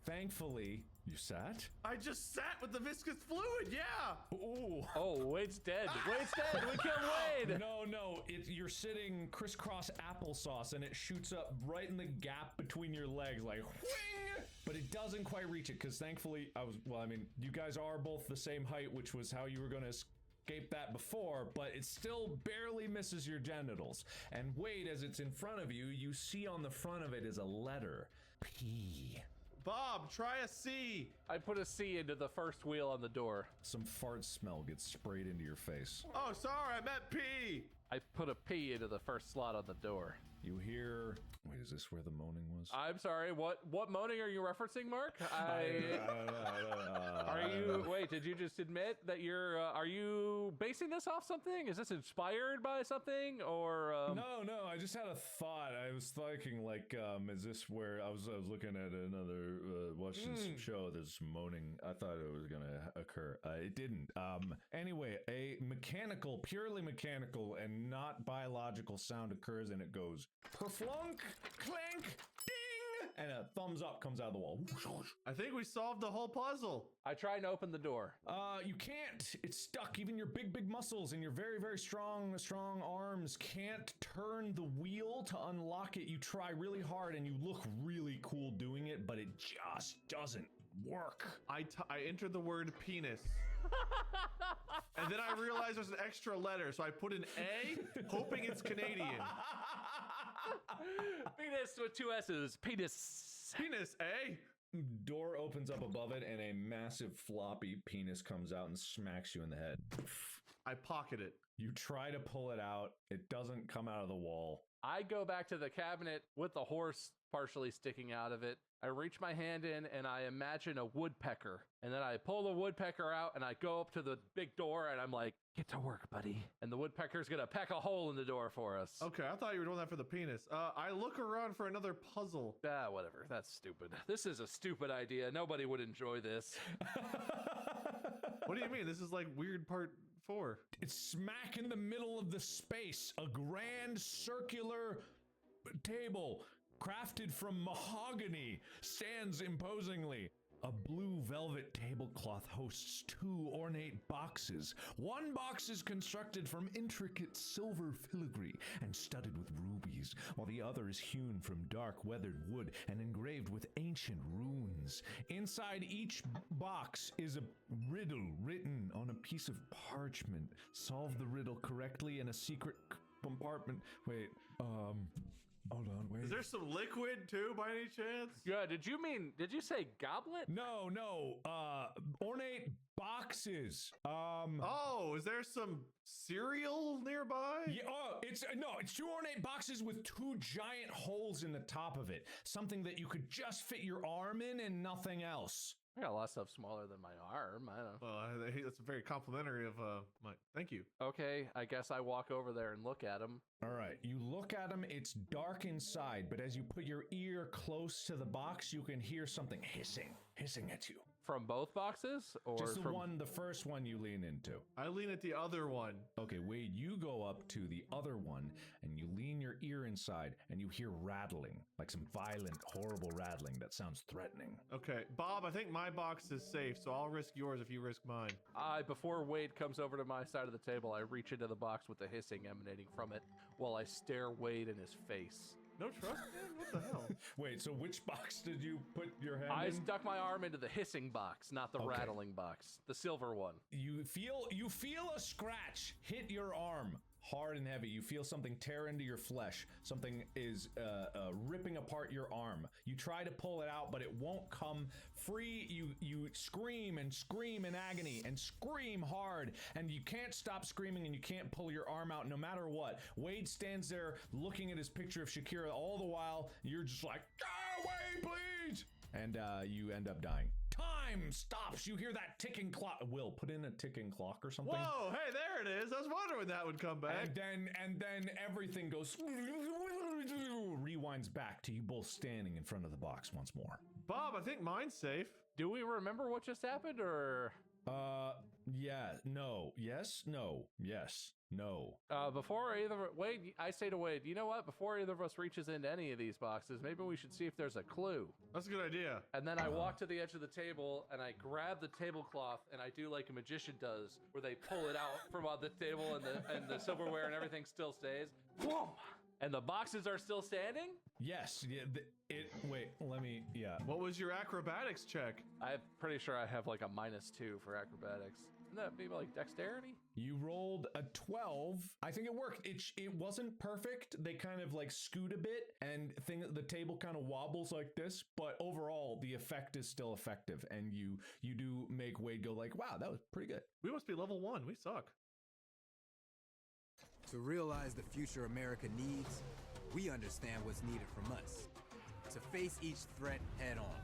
Speaker 6: Thankfully, you sat?
Speaker 8: I just sat with the viscous fluid, yeah!
Speaker 6: Ooh.
Speaker 7: Oh, Wade's dead. Wade's dead. We killed Wade.
Speaker 6: No. You're sitting crisscross applesauce and it shoots up right in the gap between your legs like whing! But it doesn't quite reach it because thankfully you guys are both the same height, which was how you were going to escape that before, but it still barely misses your genitals. And Wade, as it's in front of you, you see on the front of it is a letter. P.
Speaker 8: Bob, try a C.
Speaker 7: I put a C into the first wheel on the door.
Speaker 6: Some fart smell gets sprayed into your face.
Speaker 8: Oh, sorry, I meant P.
Speaker 7: I put a P into the first slot on the door.
Speaker 6: You hear... Wait, is this where the moaning was?
Speaker 7: I'm sorry, what moaning are you referencing, Mark? Wait, did you just admit that are you basing this off something? Is this inspired by something, or?
Speaker 6: No, I just had a thought. I was thinking, like, is this where I was looking at another, watching some show, there's some moaning. I thought it was gonna occur. It didn't. Anyway, a purely mechanical and not biological sound occurs, and it goes, kerflunk, clank, ding, and a thumbs up comes out of the wall.
Speaker 8: I think we solved the whole puzzle.
Speaker 7: I try and open the door.
Speaker 6: You can't. It's stuck. Even your big muscles and your very, very strong arms can't turn the wheel to unlock it. You try really hard and you look really cool doing it, but it just doesn't work.
Speaker 8: I entered the word penis. And then I realized there's an extra letter, so I put an A, hoping it's Canadian.
Speaker 7: Penis with two S's. Penis.
Speaker 8: Penis, eh?
Speaker 6: Door opens up above it, and a massive floppy penis comes out and smacks you in the head.
Speaker 8: I pocket it.
Speaker 6: You try to pull it out. It doesn't come out of the wall.
Speaker 7: I go back to the cabinet with the horse partially sticking out of it. I reach my hand in and I imagine a woodpecker. And then I pull the woodpecker out and I go up to the big door and I'm like, get to work, buddy. And the woodpecker's gonna peck a hole in the door for us.
Speaker 8: Okay, I thought you were doing that for the penis. I look around for another puzzle.
Speaker 7: Whatever. That's stupid. This is a stupid idea. Nobody would enjoy this.
Speaker 8: What do you mean? This is like weird part 4.
Speaker 6: It's smack in the middle of the space. A grand circular table crafted from mahogany stands imposingly. A blue velvet tablecloth hosts 2 ornate boxes. One box is constructed from intricate silver filigree and studded with rubies, while the other is hewn from dark weathered wood and engraved with ancient runes. Inside each box is a riddle written on a piece of parchment. Solve the riddle correctly in a secret compartment. Wait, hold on, wait.
Speaker 8: Is there some liquid too, by any chance?
Speaker 7: Yeah, did you say goblet?
Speaker 6: No, ornate boxes.
Speaker 8: Is there some cereal nearby?
Speaker 6: Yeah, it's 2 ornate boxes with 2 giant holes in the top of it. Something that you could just fit your arm in and nothing else.
Speaker 7: I got a lot of stuff smaller than my arm. I don't know.
Speaker 8: Well, that's very complimentary of my. Thank you.
Speaker 7: Okay, I guess I walk over there and look at him.
Speaker 6: All right, you look at him, it's dark inside, but as you put your ear close to the box, you can hear something hissing at you.
Speaker 7: From both boxes? Or
Speaker 6: Just
Speaker 7: from...
Speaker 6: the first one you lean into.
Speaker 8: I lean at the other one.
Speaker 6: Okay, Wade, you go up to the other one and you lean your ear inside and you hear rattling, like some violent, horrible rattling that sounds threatening.
Speaker 8: Okay, Bob, I think my box is safe, so I'll risk yours if you risk mine.
Speaker 7: Before Wade comes over to my side of the table, I reach into the box with the hissing emanating from it while I stare Wade in his face.
Speaker 8: No trust, man? What the hell?
Speaker 6: Wait, so which box did you put your hand in?
Speaker 7: I stuck my arm into the hissing box, not the rattling box. The silver one.
Speaker 6: You feel a scratch hit your arm hard and heavy. You feel something tear into your flesh. Something is ripping apart your arm. You try to pull it out, but it won't come free. You scream and scream in agony and scream hard, and you can't stop screaming and you can't pull your arm out no matter what. Wade stands there looking at his picture of Shakira all the while. You're just like, go away, please! And you end up dying. Time stops. You hear that ticking clock. Will, put in a ticking clock or something.
Speaker 8: Whoa, hey, there it is. I was wondering when that would come back.
Speaker 6: And then everything goes rewinds back to you both standing in front of the box once more.
Speaker 8: Bob, I think mine's safe.
Speaker 7: Do we remember what just happened, or?
Speaker 6: Yeah, no, yes, no, yes, no.
Speaker 7: Before Wade, I say to Wade, you know what? Before either of us reaches into any of these boxes, maybe we should see if there's a clue.
Speaker 8: That's a good idea.
Speaker 7: And then I walk to the edge of the table and I grab the tablecloth and I do like a magician does, where they pull it out from on the table and the silverware and everything still stays. Boom! And the boxes are still standing?
Speaker 6: Yes. Yeah,
Speaker 8: What was your acrobatics check?
Speaker 7: I'm pretty sure I have like a -2 for acrobatics. Wouldn't that be like dexterity?
Speaker 6: You rolled a 12. I think it worked. It wasn't perfect. They kind of like scoot a bit and the table kind of wobbles like this, but overall the effect is still effective. And you do make Wade go like, wow, that was pretty good.
Speaker 8: We must be level 1. We suck.
Speaker 2: To realize the future America needs, we understand what's needed from us. To face each threat head on.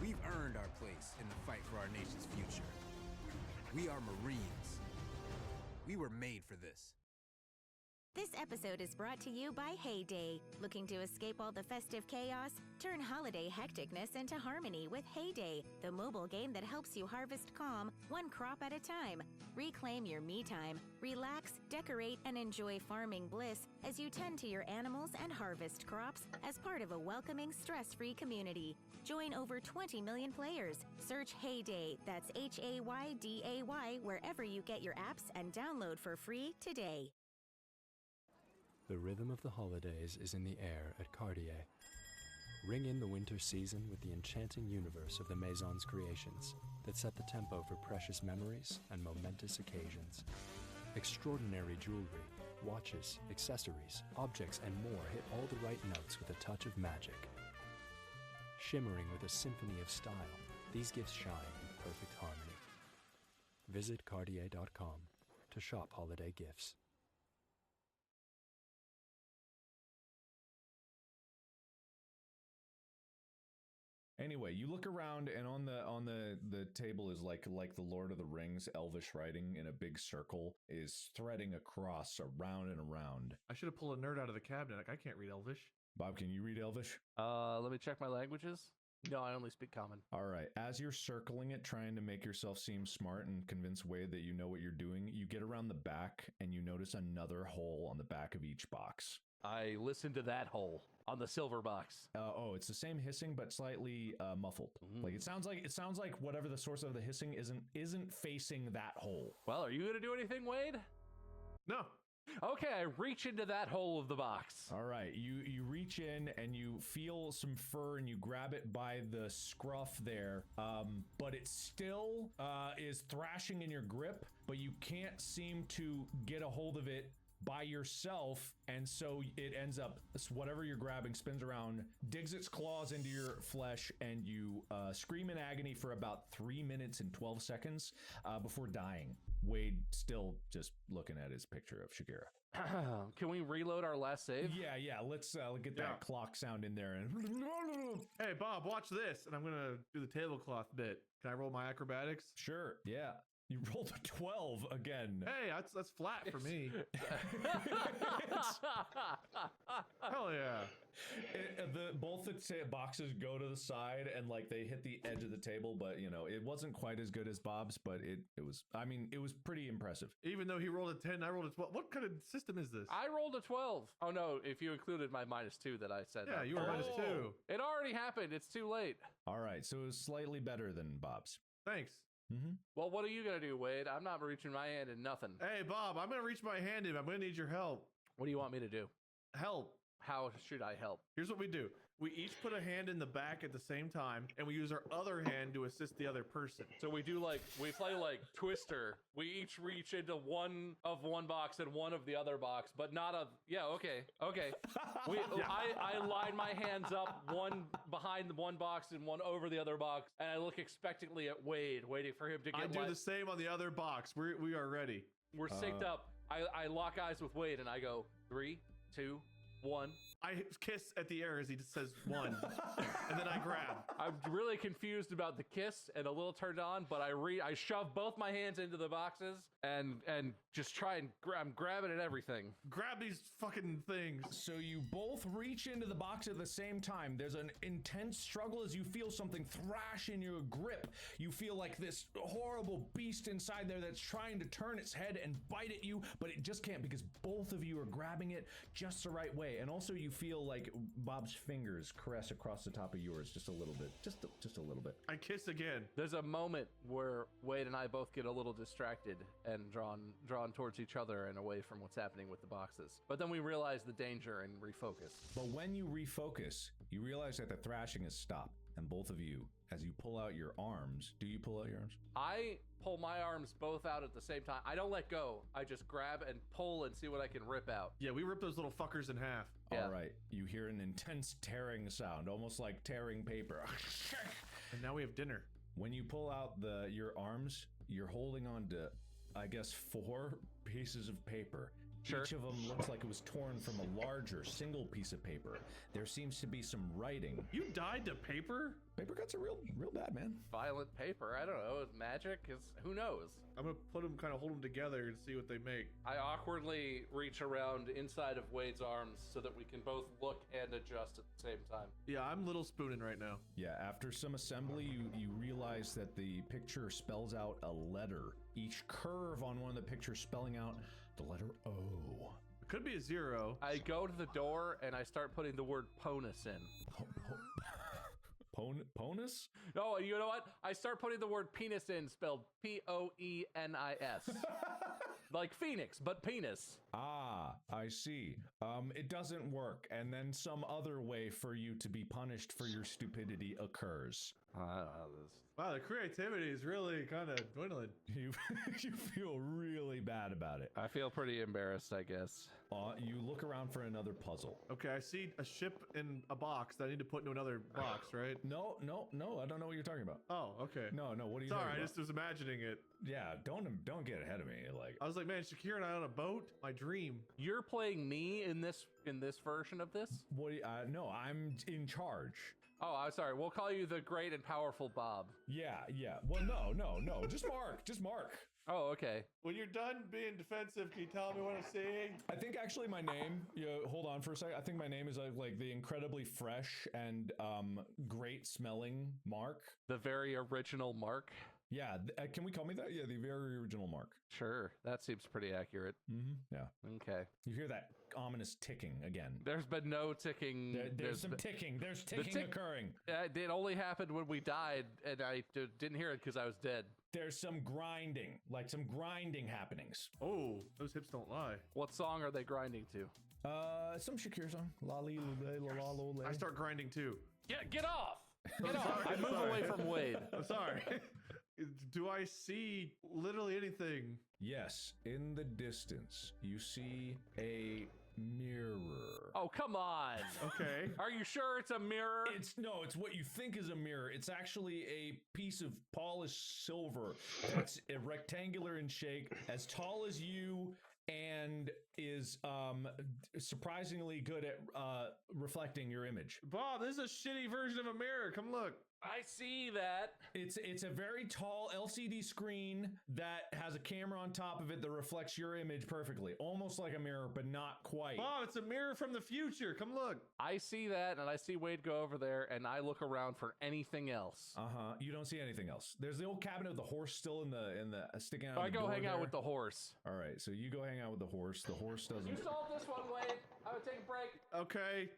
Speaker 2: We've earned our place in the fight for our nation's future. We are Marines. We were made for this.
Speaker 1: This episode is brought to you by Heyday. Looking to escape all the festive chaos? Turn holiday hecticness into harmony with Heyday, the mobile game that helps you harvest calm, one crop at a time. Reclaim your me time, relax, decorate, and enjoy farming bliss as you tend to your animals and harvest crops as part of a welcoming, stress-free community. Join over 20 million players. Search Heyday, that's Hayday, wherever you get your apps, and download for free today.
Speaker 3: The rhythm of the holidays is in the air at Cartier. Ring in the winter season with the enchanting universe of the Maison's creations that set the tempo for precious memories and momentous occasions. Extraordinary jewelry, watches, accessories, objects, and more hit all the right notes with a touch of magic. Shimmering with a symphony of style, these gifts shine in perfect harmony. Visit Cartier.com to shop holiday gifts.
Speaker 6: Anyway, you look around and on the table is like the Lord of the Rings elvish writing in a big circle is threading across around and around.
Speaker 8: I should have pulled a nerd out of the cabinet. Like, I can't read Elvish.
Speaker 6: Bob, can you read Elvish?
Speaker 7: Let me check my languages. No, I only speak Common.
Speaker 6: All right. As you're circling it, trying to make yourself seem smart and convince Wade that you know what you're doing, you get around the back and you notice another hole on the back of each box.
Speaker 7: I listen to that hole on the silver box.
Speaker 6: It's the same hissing, but slightly muffled. Like it sounds like whatever the source of the hissing isn't facing that hole.
Speaker 7: Well, are you gonna do anything, Wade?
Speaker 8: No.
Speaker 7: Okay, I reach into that hole of the box.
Speaker 6: All right, you reach in and you feel some fur and you grab it by the scruff there, but it still is thrashing in your grip, but you can't seem to get a hold of it by yourself, and so it ends up, whatever you're grabbing spins around, digs its claws into your flesh, and you scream in agony for about 3 minutes and 12 seconds before dying. Wade still just looking at his picture of Shakira.
Speaker 7: Can we reload our last save?
Speaker 6: Yeah. Let's get that clock sound in there. And
Speaker 8: Hey, Bob, watch this. And I'm going to do the tablecloth bit. Can I roll my acrobatics?
Speaker 6: Sure, yeah. You rolled a 12 again.
Speaker 8: Hey, that's flat for me. Hell yeah.
Speaker 6: Both the boxes go to the side and like they hit the edge of the table, but you know, it wasn't quite as good as Bob's, but it was, I mean, it was pretty impressive.
Speaker 8: Even though he rolled a 10, I rolled a 12. What kind of system is this?
Speaker 7: I rolled a 12. Oh no, if you included my -2 that I said.
Speaker 8: Yeah, you were -2.
Speaker 7: It already happened. It's too late.
Speaker 6: All right, so it was slightly better than Bob's.
Speaker 8: Thanks.
Speaker 6: Mm-hmm.
Speaker 7: Well, what are you going to do, Wade? I'm not reaching my hand in nothing.
Speaker 8: Hey, Bob, I'm going to reach my hand in. I'm going to need your help.
Speaker 7: What do you want me to do?
Speaker 8: Help.
Speaker 7: How should I help?
Speaker 8: Here's what we do. We each put a hand in the back at the same time, and we use our other hand to assist the other person.
Speaker 7: So we play like Twister. We each reach into one of one box and one of the other box, but not a, okay. I line my hands up, one behind one box and one over the other box, and I look expectantly at Wade, waiting for him to get
Speaker 8: I do the same on the other box. We are ready.
Speaker 7: We're synced up. I lock eyes with Wade, and I go, 3, 2, 1.
Speaker 8: I kiss at the air as he just says 1, and then I grab.
Speaker 7: I'm really confused about the kiss and a little turned on, but I shove both my hands into the boxes and just try and I'm grabbing at everything.
Speaker 8: Grab these fucking things.
Speaker 6: So you both reach into the box at the same time. There's an intense struggle as you feel something thrash in your grip. You feel like this horrible beast inside there that's trying to turn its head and bite at you, but it just can't because both of you are grabbing it just the right way. And also you feel like Bob's fingers caress across the top of yours just a little bit. Just a little bit.
Speaker 8: I kiss again.
Speaker 7: There's a moment where Wade and I both get a little distracted and drawn towards each other and away from what's happening with the boxes. But then we realize the danger and refocus.
Speaker 6: But when you refocus, you realize that the thrashing has stopped. And both of you, as you pull out your arms, do you pull out your arms?
Speaker 7: I pull my arms both out at the same time. I don't let go. I just grab and pull and see what I can rip out.
Speaker 8: Yeah, we rip those little fuckers in half.
Speaker 7: Yeah.
Speaker 6: All right. You hear an intense tearing sound, almost like tearing paper.
Speaker 8: And now we have dinner.
Speaker 6: When you pull out your arms, you're holding on to, I guess, 4 pieces of paper.
Speaker 7: Sure.
Speaker 6: Each of them looks like it was torn from a larger single piece of paper. There seems to be some writing.
Speaker 8: You died to paper?
Speaker 6: Paper cuts are real bad, man.
Speaker 7: Violent paper. I don't know. Magic is, who knows?
Speaker 8: I'm gonna put them, kind of hold them together and see what they make.
Speaker 7: I awkwardly reach around inside of Wade's arms so that we can both look and adjust at the same time.
Speaker 8: Yeah, I'm little spooning right now.
Speaker 6: Yeah, after some assembly, you realize that the picture spells out a letter. Each curve on one of the pictures spelling out the letter O.
Speaker 8: It could be a 0.
Speaker 7: I go to the door and I start putting the word ponus in.
Speaker 6: Ponus?
Speaker 7: No, you know what? I start putting the word penis in, spelled P-O-E-N-I-S. Like Phoenix, but penis.
Speaker 6: Ah, I see. It doesn't work, and then some other way for you to be punished for your stupidity occurs.
Speaker 7: I don't know this.
Speaker 8: Wow, the creativity is really kind of dwindling.
Speaker 6: You feel really bad about it.
Speaker 7: I feel pretty embarrassed, I guess.
Speaker 6: You look around for another puzzle.
Speaker 8: Okay, I see a ship in a box that I need to put into another box, right?
Speaker 6: No, I don't know what you're talking about.
Speaker 8: Oh, okay.
Speaker 6: No, what are you talking
Speaker 8: Sorry, I
Speaker 6: about?
Speaker 8: just was imagining it.
Speaker 6: Yeah, don't get ahead of me. Like,
Speaker 8: I was like, man, Shakira and I on a boat? My dream.
Speaker 7: You're playing me in this version of this?
Speaker 6: what do you, no, I'm in charge.
Speaker 7: Oh, I'm sorry. We'll call you the great and powerful Bob.
Speaker 6: Yeah. Well, no, just Mark.
Speaker 7: Oh, okay.
Speaker 8: When you're done being defensive, can you tell me what I'm seeing?
Speaker 6: I think actually my name, hold on for a second. I think my name is like the incredibly fresh and great smelling Mark.
Speaker 7: The very original Mark.
Speaker 6: Yeah, can we call me that? Yeah, the very original Mark.
Speaker 7: Sure, that seems pretty accurate.
Speaker 6: Mm-hmm. Yeah.
Speaker 7: Okay.
Speaker 6: You hear that ominous ticking again.
Speaker 7: There's been no ticking.
Speaker 6: There's some ticking. There's ticking occurring.
Speaker 7: It only happened when we died, and I didn't hear it because I was dead.
Speaker 6: There's some grinding happenings.
Speaker 8: Oh, those hips don't lie.
Speaker 7: What song are they grinding to?
Speaker 6: Some Shakira song. La li la la la la.
Speaker 8: I start grinding too.
Speaker 7: Get off! Get off! I move away from Wade.
Speaker 8: I'm sorry. Do I see literally anything?
Speaker 6: Yes, in the distance, you see a mirror.
Speaker 7: Oh, come on.
Speaker 8: Okay.
Speaker 7: Are you sure it's a mirror?
Speaker 6: It's what you think is a mirror. It's actually a piece of polished silver that's rectangular in shape, as tall as you, and is surprisingly good at reflecting your image.
Speaker 8: Bob, this is a shitty version of a mirror. Come look.
Speaker 7: I see that.
Speaker 6: It's a very tall LCD screen that has a camera on top of it that reflects your image perfectly. Almost like a mirror, but not quite.
Speaker 8: Bob, it's a mirror from the future. Come look.
Speaker 7: I see that, and I see Wade go over there, and I look around for anything else.
Speaker 6: You don't see anything else. There's the old cabinet of the horse still in the sticking out.
Speaker 7: I go hang out with the horse.
Speaker 6: All right, so you go hang out with the horse. The horse doesn't.
Speaker 7: You solve this one, Wade. I would take a break.
Speaker 8: Okay.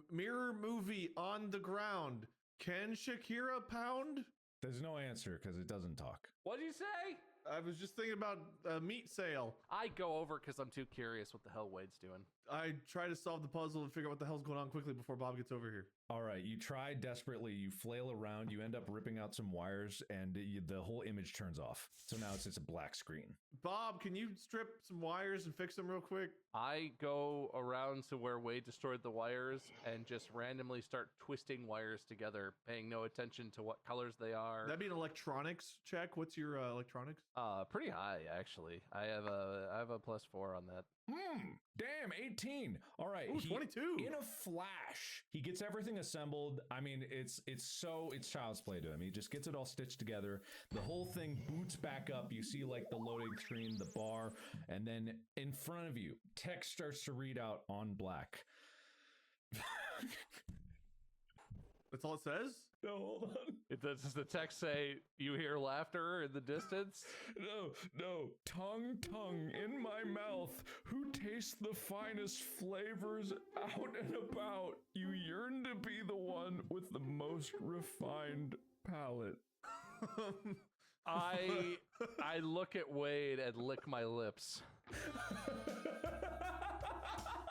Speaker 8: Mirror movie on the ground. Can Shakira pound?
Speaker 6: There's no answer because it doesn't talk.
Speaker 7: What'd you say?
Speaker 8: I was just thinking about a meat sale.
Speaker 7: I go over because I'm too curious what the hell Wade's doing.
Speaker 8: I try to solve the puzzle and figure out what the hell's going on quickly before Bob gets over here.
Speaker 6: All right, you try desperately, you flail around, you end up ripping out some wires, and the whole image turns off. So now it's just a black screen.
Speaker 8: Bob, can you strip some wires and fix them real quick?
Speaker 7: I go around to where Wade destroyed the wires and just randomly start twisting wires together, paying no attention to what colors they are.
Speaker 8: That'd be an electronics check. What's your electronics?
Speaker 7: Pretty high, actually. I have a +4 on that.
Speaker 6: Damn, 18. All right.
Speaker 8: Ooh, 22.
Speaker 6: In a flash, he gets everything assembled. I mean, it's child's play to him. He just gets it all stitched together. The whole thing boots back up. You see like the loading screen, the bar, and then in front of you, text starts to read out on black.
Speaker 8: That's all it says?
Speaker 6: No, hold on.
Speaker 7: Does the text say, "You hear laughter in the distance"?
Speaker 6: No. Tongue in my mouth. Who tastes the finest flavors out and about? You yearn to be the one with the most refined palate.
Speaker 7: I look at Wade and lick my lips.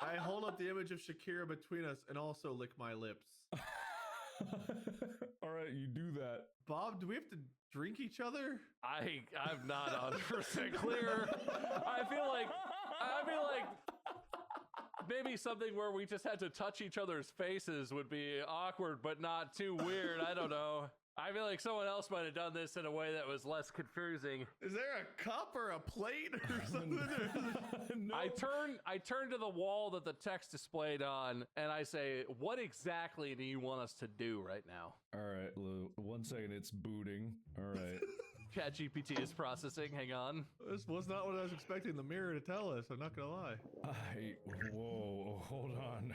Speaker 8: I hold up the image of Shakira between us and also lick my lips.
Speaker 6: All right, you do that.
Speaker 8: Bob, do we have to drink each other?
Speaker 7: I'm not 100% clear. I feel like maybe something where we just had to touch each other's faces would be awkward, but not too weird. I don't know. I feel like someone else might have done this in a way that was less confusing.
Speaker 8: Is there a cup or a plate or something?
Speaker 6: No.
Speaker 7: I turn to the wall that the text displayed on, and I say, "What exactly do you want us to do right now?"
Speaker 6: All right, Lou. 1 second, it's booting. All right.
Speaker 7: ChatGPT is processing. Hang on.
Speaker 8: This was not what I was expecting the mirror to tell us. I'm not gonna lie.
Speaker 6: Whoa, hold on.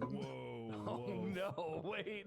Speaker 6: Whoa.
Speaker 7: Oh no, wait.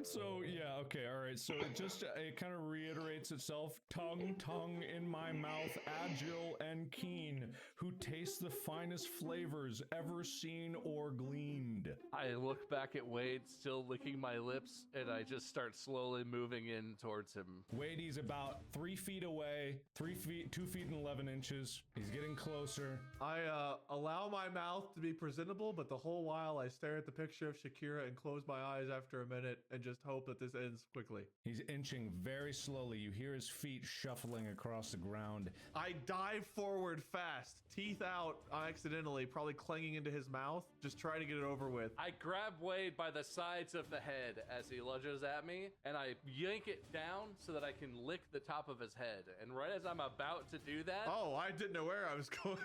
Speaker 6: So yeah, okay, all right. So it kind of reiterates itself. Tongue in my mouth, agile and keen, who tastes the finest flavors ever seen or gleaned.
Speaker 7: I look back at Wade, still licking my lips, and I just start slowly moving in towards him.
Speaker 6: Wade, he's about 3 feet away, 2 feet and 11 inches. He's getting closer.
Speaker 8: I allow my mouth to be presentable, but the whole while I stare at the picture of Shakira and close my eyes after a minute and just hope that this ends quickly.
Speaker 6: He's inching very slowly. You hear his feet shuffling across the ground.
Speaker 8: I dive forward fast, teeth out accidentally, probably clanging into his mouth, just trying to get it over with.
Speaker 7: I grab Wade by the sides of the head as he lunges at me, and I yank it down so that I can lick the top of his head. And right as I'm about to do that...
Speaker 8: Oh, I didn't know where I was going.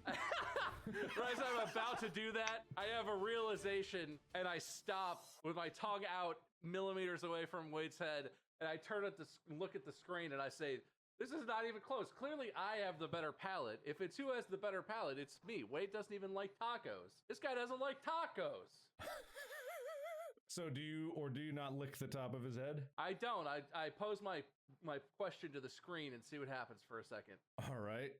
Speaker 7: Right as I'm about to do that, I have a realization, and I stop with my tongue out millimeters away from Wade's head, and I turn at look at the screen, and I say, "This is not even close. Clearly, I have the better palate. If it's who has the better palate, it's me. Wade doesn't even like tacos. This guy doesn't like tacos."
Speaker 6: So do you not lick the top of his head?
Speaker 7: I don't. I pose my question to the screen and see what happens for a second.
Speaker 6: All right.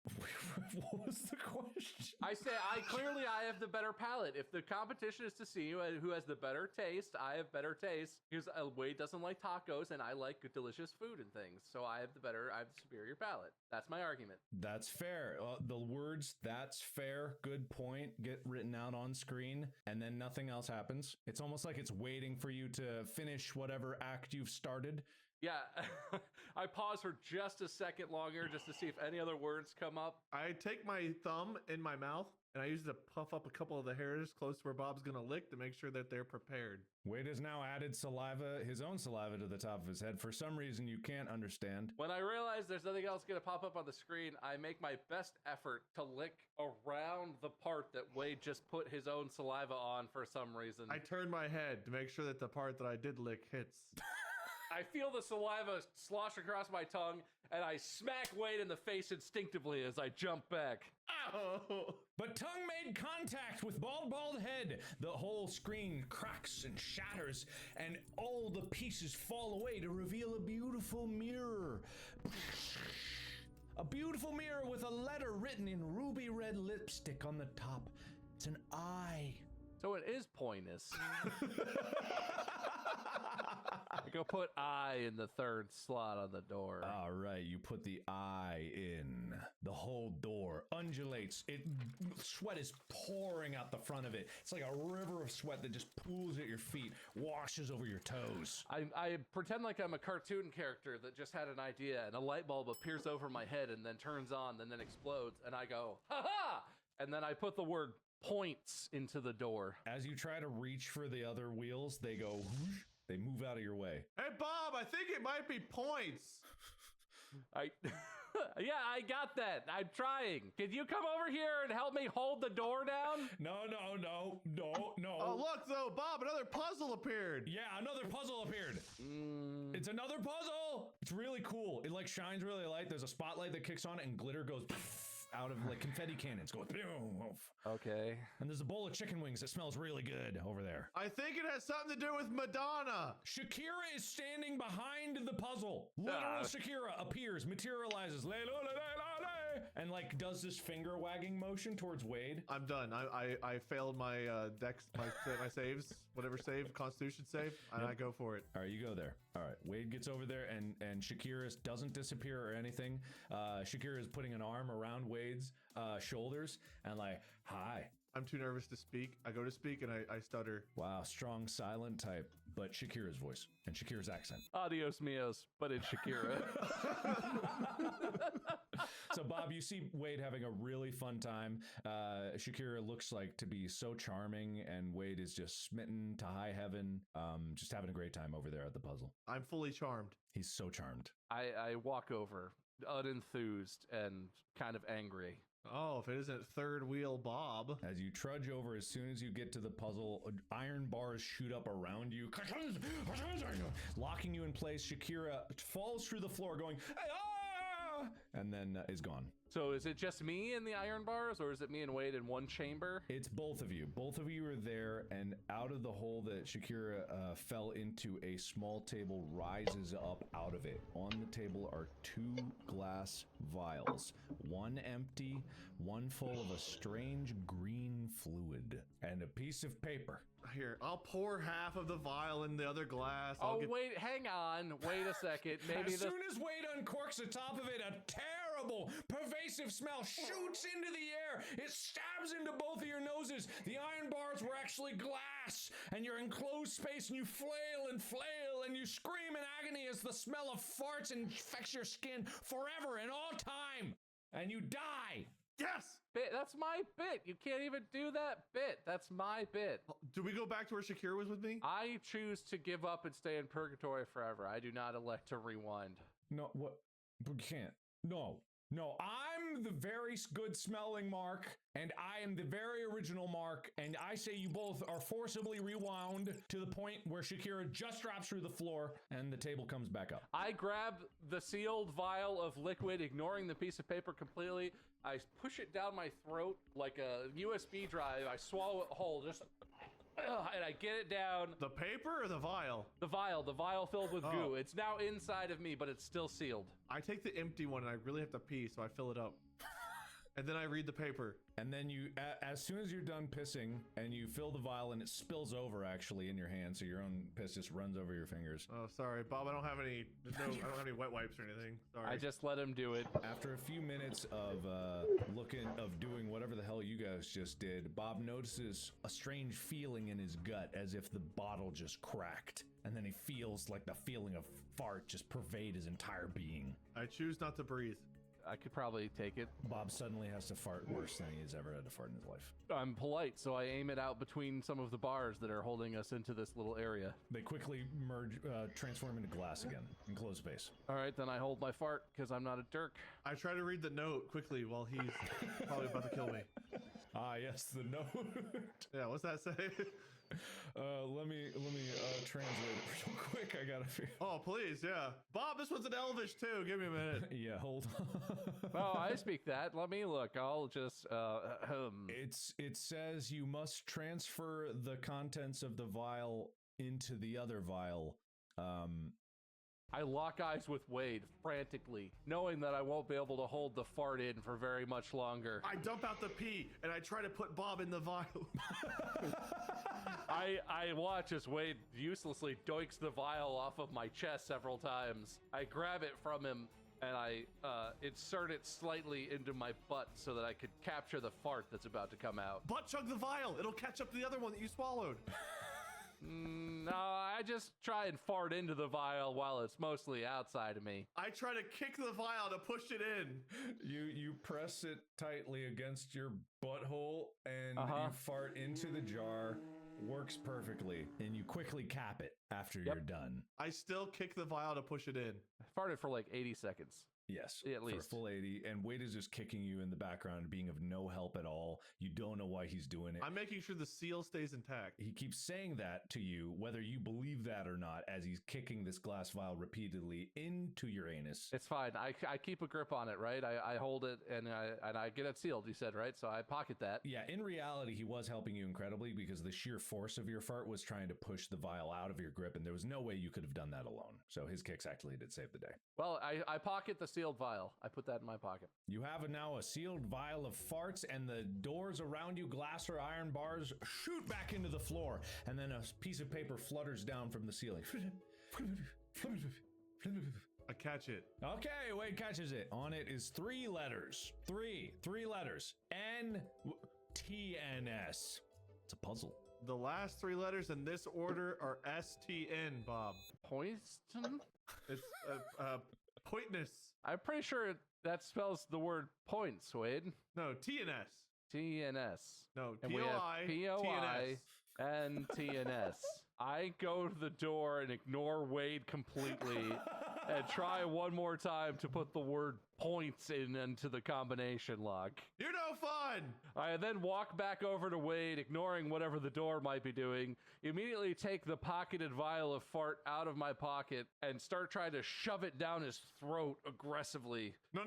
Speaker 6: What was the question?
Speaker 7: I say, clearly I have the better palate. If the competition is to see who has the better taste, I have better taste. Because Wade doesn't like tacos, and I like good, delicious food and things. So I have the superior palate. That's my argument.
Speaker 6: That's fair. The words "that's fair," good point, get written out on screen, and then nothing else happens. It's almost like it's waiting for you to finish whatever act you've started.
Speaker 7: Yeah, I pause for just a second longer just to see if any other words come up.
Speaker 8: I take my thumb in my mouth and I use it to puff up a couple of the hairs close to where Bob's gonna lick to make sure that they're prepared.
Speaker 6: Wade has now added his own saliva to the top of his head for some reason you can't understand.
Speaker 7: When I realize there's nothing else going to pop up on the screen, I make my best effort to lick around the part that Wade just put his own saliva on for some reason.
Speaker 8: I turn my head to make sure that the part that I did lick hits.
Speaker 7: I feel the saliva slosh across my tongue, and I smack Wade in the face instinctively as I jump back.
Speaker 8: Ow!
Speaker 6: But tongue made contact with bald head. The whole screen cracks and shatters, and all the pieces fall away to reveal a beautiful mirror. A beautiful mirror with a letter written in ruby red lipstick on the top. It's an eye.
Speaker 7: So it is pointless. I go put I in the third slot on the door.
Speaker 6: All right, you put the eye in. The whole door undulates. Sweat is pouring out the front of it. It's like a river of sweat that just pools at your feet, washes over your toes.
Speaker 7: I pretend like I'm a cartoon character that just had an idea, and a light bulb appears over my head and then turns on and then explodes, and I go, ha-ha! And then I put the word points into the door.
Speaker 6: As you try to reach for the other wheels, they go whoosh. They move out of your way.
Speaker 8: Hey, Bob, I think it might be points.
Speaker 7: Yeah, I got that. I'm trying. Can you come over here and help me hold the door down?
Speaker 6: No.
Speaker 8: Oh, look, though, Bob, another puzzle appeared.
Speaker 6: Yeah, another puzzle appeared. It's another puzzle. It's really cool. It like shines really light. There's a spotlight that kicks on it and glitter goes out of like confetti cannons going.
Speaker 7: Okay.
Speaker 6: And there's a bowl of chicken wings that smells really good over there.
Speaker 8: I think it has something to do with Madonna.
Speaker 6: Shakira is standing behind the puzzle. Literal Shakira appears, materializes, and like does this finger wagging motion towards Wade.
Speaker 8: I'm done. I failed my my saves, whatever save, Constitution save, and I go for it.
Speaker 6: All right, you go there. All right, Wade gets over there, and Shakira doesn't disappear or anything. Shakira is putting an arm around Wade's shoulders and like, hi.
Speaker 8: I'm too nervous to speak. I go to speak and I stutter.
Speaker 6: Wow, strong silent type, but Shakira's voice and Shakira's accent.
Speaker 7: Adios mios, but it's Shakira.
Speaker 6: So, Bob, you see Wade having a really fun time. Shakira looks like to be so charming, and Wade is just smitten to high heaven, just having a great time over there at the puzzle.
Speaker 8: I'm fully charmed.
Speaker 6: He's so charmed.
Speaker 7: I walk over, unenthused and kind of angry.
Speaker 8: Oh, if it isn't third wheel Bob.
Speaker 6: As you trudge over, as soon as you get to the puzzle, iron bars shoot up around you, locking you in place. Shakira falls through the floor going, ah! And then is gone.
Speaker 7: So is it just me in the iron bars, or is it me and Wade in one chamber?
Speaker 6: It's both of you. Both of you are there, and out of the hole that Shakira fell into, a small table rises up out of it. On the table are 2 glass vials, one empty, one full of a strange green fluid, and a piece of paper.
Speaker 8: Here, I'll pour half of the vial in the other glass.
Speaker 7: Wait, hang on. Wait a second. Maybe
Speaker 6: as soon as Wade uncorks the top of it, a terrible, pervasive smell shoots into the air. It stabs into both of your noses. The iron bars were actually glass, and you're in closed space, and you flail, and you scream in agony as the smell of farts infects your skin forever and all time, and you die.
Speaker 8: Yes!
Speaker 7: That's my bit. You can't even do that bit. That's my bit.
Speaker 8: Do we go back to where Shakira was with me?
Speaker 7: I choose to give up and stay in purgatory forever. I do not elect to rewind.
Speaker 6: No, what? We can't. No, I'm the very good smelling Mark, and I am the very original Mark, and I say you both are forcibly rewound to the point where Shakira just drops through the floor and the table comes back up.
Speaker 7: I grab the sealed vial of liquid, ignoring the piece of paper completely. I push it down my throat like a USB drive. I swallow it whole, just and I get it down.
Speaker 8: The paper or the vial?
Speaker 7: The vial filled with goo. It's now inside of me, but it's still sealed.
Speaker 8: I take the empty one and I really have to pee, so I fill it up. And then I read the paper.
Speaker 6: And then you, as soon as you're done pissing, and you fill the vial and it spills over actually in your hand, so your own piss just runs over your fingers.
Speaker 8: Oh, sorry, Bob. I don't have any wet wipes or anything. Sorry.
Speaker 7: I just let him do it.
Speaker 6: After a few minutes of of doing whatever the hell you guys just did, Bob notices a strange feeling in his gut, as if the bottle just cracked. And then he feels like the feeling of fart just pervade his entire being.
Speaker 8: I choose not to breathe.
Speaker 7: I could probably take it.
Speaker 6: Bob suddenly has to fart worse than he has ever had to fart in his life.
Speaker 7: I'm polite, so I aim it out between some of the bars that are holding us into this little area.
Speaker 6: They quickly merge, transform into glass again, and close space.
Speaker 7: All right, then I hold my fart, because I'm not a jerk.
Speaker 8: I try to read the note quickly while he's probably about to kill me.
Speaker 6: Ah, yes, the note.
Speaker 8: Yeah, what's that say?
Speaker 6: Let me translate it real quick. I gotta figure.
Speaker 8: Oh, please, yeah. Bob, this one's in Elvish too. Give me a minute.
Speaker 6: Yeah, hold on.
Speaker 7: Oh, I speak that. Let me look. I'll just,
Speaker 6: It says you must transfer the contents of the vial into the other vial.
Speaker 7: I lock eyes with Wade frantically, knowing that I won't be able to hold the fart in for very much longer.
Speaker 8: I dump out the pee and I try to put Bob in the vial.
Speaker 7: I watch as Wade uselessly doinks the vial off of my chest several times. I grab it from him and I insert it slightly into my butt so that I could capture the fart that's about to come out.
Speaker 8: Butt chug the vial. It'll catch up to the other one that you swallowed.
Speaker 7: No, I just try and fart into the vial while it's mostly outside of me.
Speaker 8: I try to kick the vial to push it in.
Speaker 6: You press it tightly against your butthole and you fart into the jar. Works perfectly, and you quickly cap it after you're done.
Speaker 8: I still kick the vial to push it in.
Speaker 7: I farted for like 80 seconds.
Speaker 6: Yes,
Speaker 7: at least
Speaker 6: for a full 80, and Wade is just kicking you in the background, being of no help at all. You don't know why he's doing it.
Speaker 8: I'm making sure the seal stays intact.
Speaker 6: He keeps saying that to you, whether you believe that or not, as he's kicking this glass vial repeatedly into your anus.
Speaker 7: It's fine. I keep a grip on it, right? I hold it and I get it sealed, you said, right? So I pocket that.
Speaker 6: Yeah, in reality, he was helping you incredibly because the sheer force of your fart was trying to push the vial out of your grip, and there was no way you could have done that alone. So his kicks actually did save the day.
Speaker 7: Well, I pocket the sealed vial. I put that in my pocket.
Speaker 6: You have now a sealed vial of farts, and the doors around you, glass or iron bars, shoot back into the floor, and then a piece of paper flutters down from the ceiling.
Speaker 8: I catch it.
Speaker 6: Okay, Wade catches it. On it is three letters. Three letters. N-T-N-S. It's a puzzle.
Speaker 8: The last three letters in this order are S-T-N, Bob.
Speaker 7: Poiston?
Speaker 8: It's pointness.
Speaker 7: I'm pretty sure that spells the word points, Wade.
Speaker 8: No, T-N-S.
Speaker 7: T-N-S.
Speaker 8: No,
Speaker 7: And we have P-O-I and T-N-S. I go to the door and ignore Wade completely and try one more time to put the word points into the combination lock.
Speaker 8: You're no fun!
Speaker 7: I then walk back over to Wade, ignoring whatever the door might be doing, immediately take the pocketed vial of fart out of my pocket and start trying to shove it down his throat aggressively.
Speaker 8: No.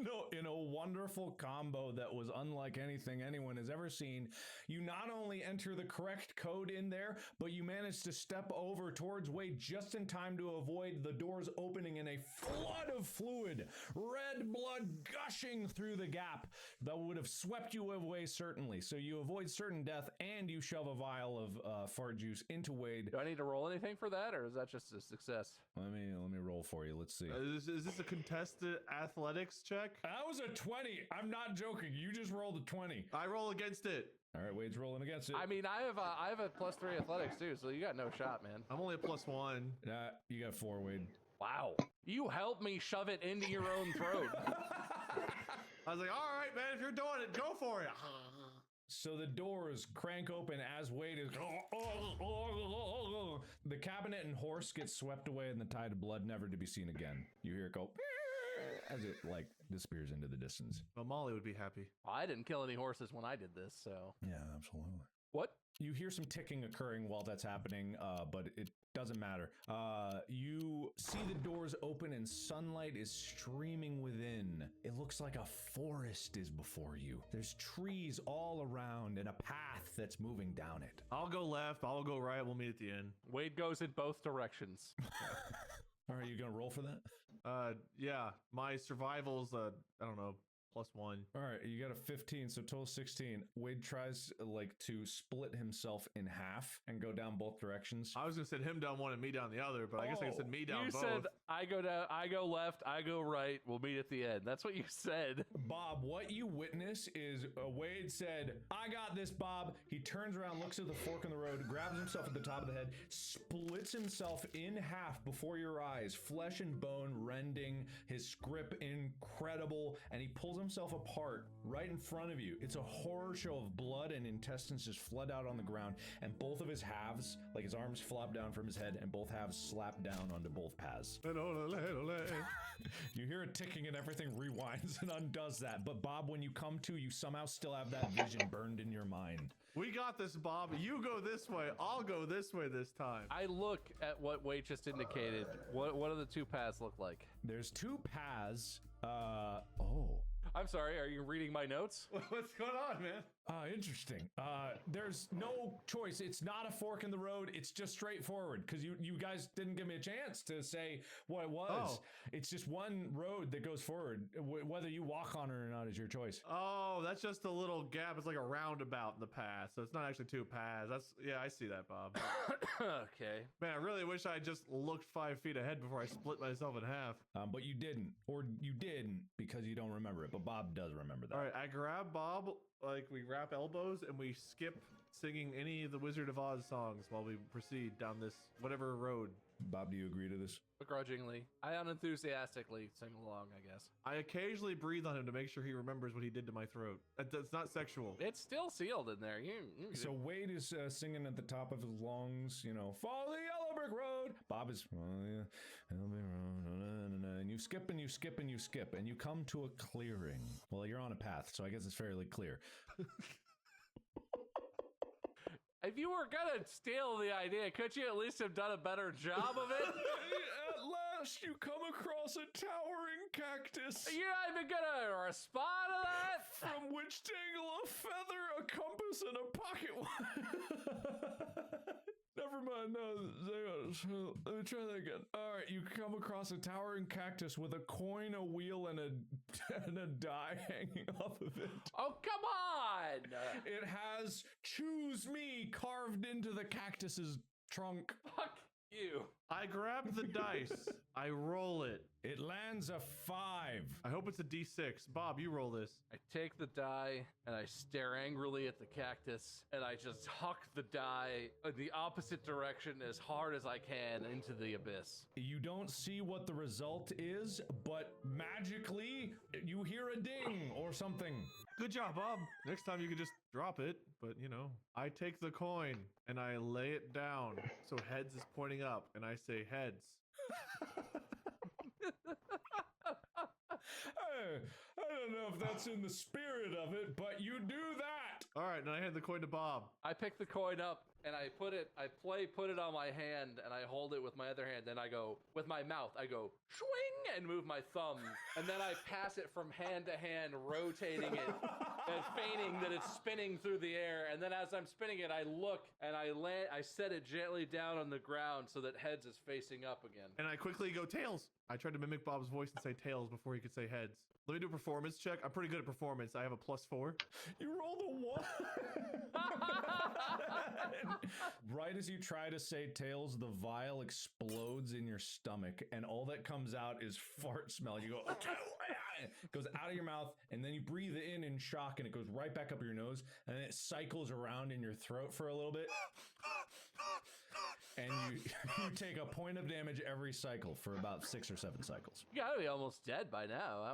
Speaker 6: No, in a wonderful combo that was unlike anything anyone has ever seen, you not only enter the correct code in there, but you manage to step over towards Wade just in time to avoid the doors opening in a flood of fluid, red blood gushing through the gap that would have swept you away certainly. So you avoid certain death, and you shove a vial of fart juice into Wade.
Speaker 7: Do I need to roll anything for that, or is that just a success?
Speaker 6: Let me roll for you. Let's see.
Speaker 8: Is this a contested athletics check?
Speaker 6: That was a 20. I'm not joking. You just rolled a 20.
Speaker 8: I roll against it.
Speaker 6: All right, Wade's rolling against it.
Speaker 7: I mean, I have a +3 athletics too, so you got no shot, man.
Speaker 8: I'm only a +1.
Speaker 6: You got 4, Wade.
Speaker 7: Wow. You helped me shove it into your own throat.
Speaker 8: I was like, all right, man, if you're doing it, go for it.
Speaker 6: So the doors crank open as Wade is... The cabinet and horse gets swept away in the tide of blood, never to be seen again. You hear it go... as it, like, disappears into the distance.
Speaker 8: Well, Molly would be happy.
Speaker 7: Well, I didn't kill any horses when I did this, so...
Speaker 6: Yeah, absolutely.
Speaker 7: What?
Speaker 6: You hear some ticking occurring while that's happening, but it doesn't matter. You see the doors open and sunlight is streaming within. It looks like a forest is before you. There's trees all around and a path that's moving down it.
Speaker 8: I'll go left, I'll go right, we'll meet at the end.
Speaker 7: Wade goes in both directions.
Speaker 6: All right, you gonna roll for that?
Speaker 8: Yeah, my survival's, I don't know, +1.
Speaker 6: All right, you got a 15, so total 16. Wade tries like to split himself in half and go down both directions.
Speaker 8: I was gonna send him down one and me down the other, but I guess I can send me down
Speaker 7: You
Speaker 8: both.
Speaker 7: said I go down, I go left, I go right. We'll meet at the end. That's what you said.
Speaker 6: Bob, what you witness is Wade said, "I got this, Bob." He turns around, looks at the fork in the road, grabs himself at the top of the head, splits himself in half before your eyes, flesh and bone rending, his script incredible, and he pulls himself apart right in front of you. It's a horror show of blood and intestines just flood out on the ground, and both of his halves, like his arms flop down from his head, and both halves slap down onto both paths. You hear a ticking and everything rewinds and undoes that. But Bob, when you come to, you somehow still have that vision burned in your mind.
Speaker 8: We got this, Bob. You go this way. I'll go this way this time.
Speaker 7: I look at what Wade just indicated. What do the two paths look like?
Speaker 6: There's two paths.
Speaker 7: I'm sorry, are you reading my notes?
Speaker 8: What's going on, man?
Speaker 6: Interesting. There's no choice. It's not a fork in the road. It's just straightforward because you guys didn't give me a chance to say what it was.
Speaker 8: Oh.
Speaker 6: It's just one road that goes forward. Whether you walk on it or not is your choice.
Speaker 8: Oh, that's just a little gap. It's like a roundabout in the path, so it's not actually two paths. I see that, Bob.
Speaker 7: Okay.
Speaker 8: Man, I really wish I just looked 5 feet ahead before I split myself in half.
Speaker 6: But you didn't, or you didn't because you don't remember it. But Bob does remember that.
Speaker 8: All right, I grab Bob, like we wrap elbows, and we skip singing any of the Wizard of Oz songs while we proceed down this whatever road.
Speaker 6: Bob, do you agree to this?
Speaker 7: Begrudgingly. I unenthusiastically sing along, I guess.
Speaker 8: I occasionally breathe on him to make sure he remembers what he did to my throat. That's not sexual.
Speaker 7: It's still sealed in there.
Speaker 6: So Wade is singing at the top of his lungs, follow the yellow brick road. Bob is, follow the yellow brick road. And you skip and you skip and you skip and you come to a clearing. Well, you're on a path, so I guess it's fairly clear.
Speaker 7: If you were gonna steal the idea, could you at least have done a better job of it?
Speaker 6: At last, you come across a towering cactus.
Speaker 7: You're not even gonna respond to that?
Speaker 6: From which dangle a feather, a compass, and a pocket watch. Never mind. No, let me try that again. All right, you come across a towering cactus with a coin, a wheel, and a die hanging off of it.
Speaker 7: Oh, come on!
Speaker 6: It has "Choose Me" carved into the cactus's trunk.
Speaker 7: Fuck you.
Speaker 8: I grab the dice. I roll it.
Speaker 6: It lands a 5.
Speaker 8: I hope it's a D6. Bob, you roll this.
Speaker 7: I take the die and I stare angrily at the cactus and I just huck the die in the opposite direction as hard as I can into the abyss.
Speaker 6: You don't see what the result is, but magically you hear a ding or something.
Speaker 8: Good job, Bob. Next time you could just drop it, but I take the coin and I lay it down so heads is pointing up and I say heads.
Speaker 6: I don't know if that's in the spirit of it, but you do that.
Speaker 8: All right, now I hand the coin to Bob.
Speaker 7: I pick the coin up and I put it on my hand and I hold it with my other hand. Then I go, with my mouth, I go, swing, and move my thumb. And then I pass it from hand to hand, rotating it and feigning that it's spinning through the air. And then as I'm spinning it, I look and I set it gently down on the ground so that heads is facing up again.
Speaker 8: And I quickly go tails. I tried to mimic Bob's voice and say tails before he could say heads. Let me do a performance check. I'm pretty good at performance. I have a +4.
Speaker 6: You rolled a 1. Right as you try to say tails, the vial explodes in your stomach, and all that comes out is fart smell. You go, it goes out of your mouth, and then you breathe it in shock, and it goes right back up your nose, and then it cycles around in your throat for a little bit. And you take a point of damage every cycle for about 6 or 7 cycles.
Speaker 7: You gotta be almost dead by now.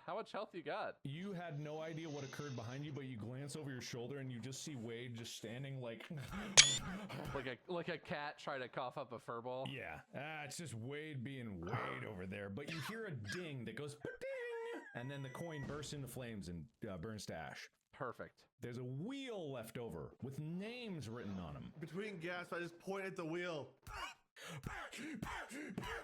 Speaker 7: How much health you got?
Speaker 6: You had no idea what occurred behind you, but you glance over your shoulder and you just see Wade just standing like
Speaker 7: a cat trying to cough up a fur ball.
Speaker 6: Yeah, it's just Wade being Wade over there. But you hear a ding that goes ding, and then the coin bursts into flames and burns to ash.
Speaker 7: Perfect.
Speaker 6: There's a wheel left over with names written on them.
Speaker 8: Between gasps, I just point at the wheel.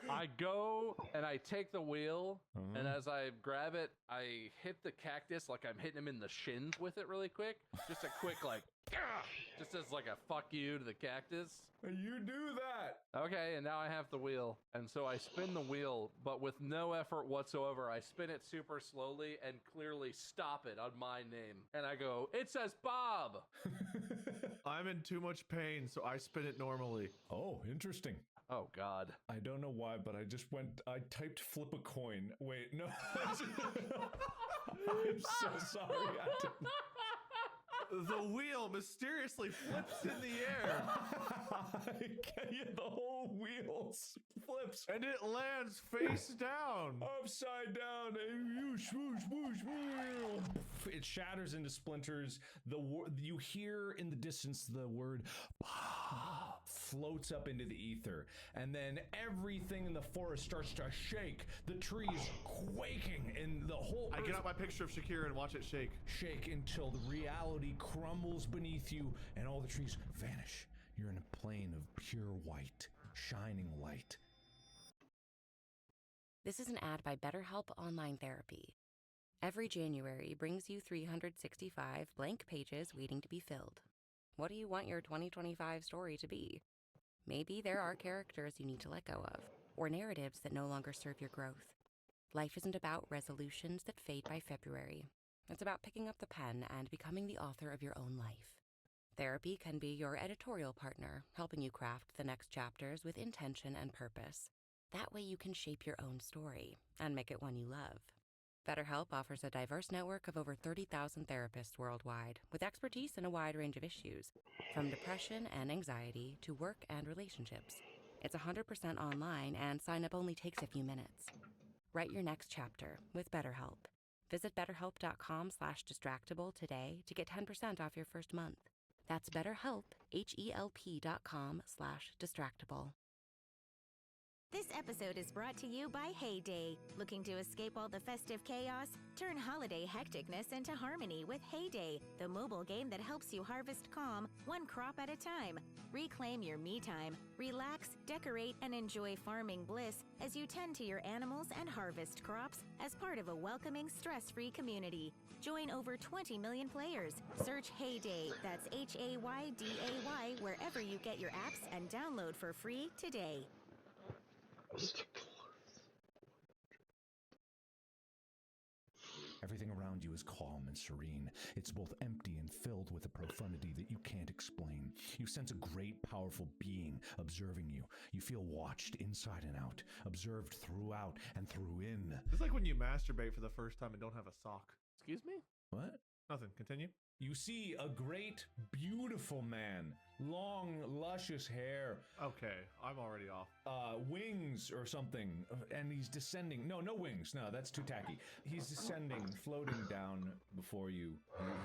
Speaker 7: I go and I take the wheel, and as I grab it, I hit the cactus like I'm hitting him in the shins with it really quick. Just a quick like, just as like a fuck you to the cactus.
Speaker 6: You do that.
Speaker 7: Okay, and now I have the wheel, and so I spin the wheel, but with no effort whatsoever. I spin it super slowly and clearly stop it on my name. And I go, it says Bob.
Speaker 8: I'm in too much pain, so I spin it normally.
Speaker 6: Oh, interesting.
Speaker 7: Oh, God.
Speaker 6: I don't know why, but I typed flip a coin. Wait, no. I'm so sorry. I didn't.
Speaker 8: The wheel mysteriously flips in the air.
Speaker 6: The whole wheel flips.
Speaker 8: And it lands face down.
Speaker 6: Upside down. It shatters into splinters. You hear in the distance the word floats up into the ether. And then everything in the forest starts to shake. The trees quaking and the whole
Speaker 8: I get out my picture of Shakira and watch it shake.
Speaker 6: Shake until the reality crumbles beneath you and all the trees vanish. You're in a plane of pure white, shining light.
Speaker 9: This is an ad by BetterHelp Online Therapy. Every January brings you 365 blank pages waiting to be filled. What do you want your 2025 story to be? Maybe there are characters you need to let go of, or narratives that no longer serve your growth. Life isn't about resolutions that fade by February. It's about picking up the pen and becoming the author of your own life. Therapy can be your editorial partner, helping you craft the next chapters with intention and purpose. That way you can shape your own story and make it one you love. BetterHelp offers a diverse network of over 30,000 therapists worldwide with expertise in a wide range of issues, from depression and anxiety to work and relationships. It's 100% online and sign up only takes a few minutes. Write your next chapter with BetterHelp. Visit betterhelp.com/distractible today to get 10% off your first month. That's BetterHelp, HELP.com/distractible.
Speaker 1: This episode is brought to you by Heyday. Looking to escape all the festive chaos? Turn holiday hecticness into harmony with Heyday, the mobile game that helps you harvest calm, one crop at a time. Reclaim your me time, relax, decorate, and enjoy farming bliss as you tend to your animals and harvest crops as part of a welcoming, stress-free community. Join over 20 million players. Search Heyday, that's HAYDAY, wherever you get your apps, and download for free today.
Speaker 6: Everything around you is calm and serene. It's both empty and filled with a profundity that you can't explain. You sense a great, powerful being observing you. You feel watched inside and out, observed throughout and through in.
Speaker 8: It's like when you masturbate for the first time and don't have a sock.
Speaker 7: Excuse me?
Speaker 6: What?
Speaker 8: Nothing. Continue.
Speaker 6: You see a great, beautiful man. Long, luscious hair.
Speaker 8: Okay, I'm already off.
Speaker 6: Wings or something. And he's descending. No wings. No, that's too tacky. He's descending, floating down before you.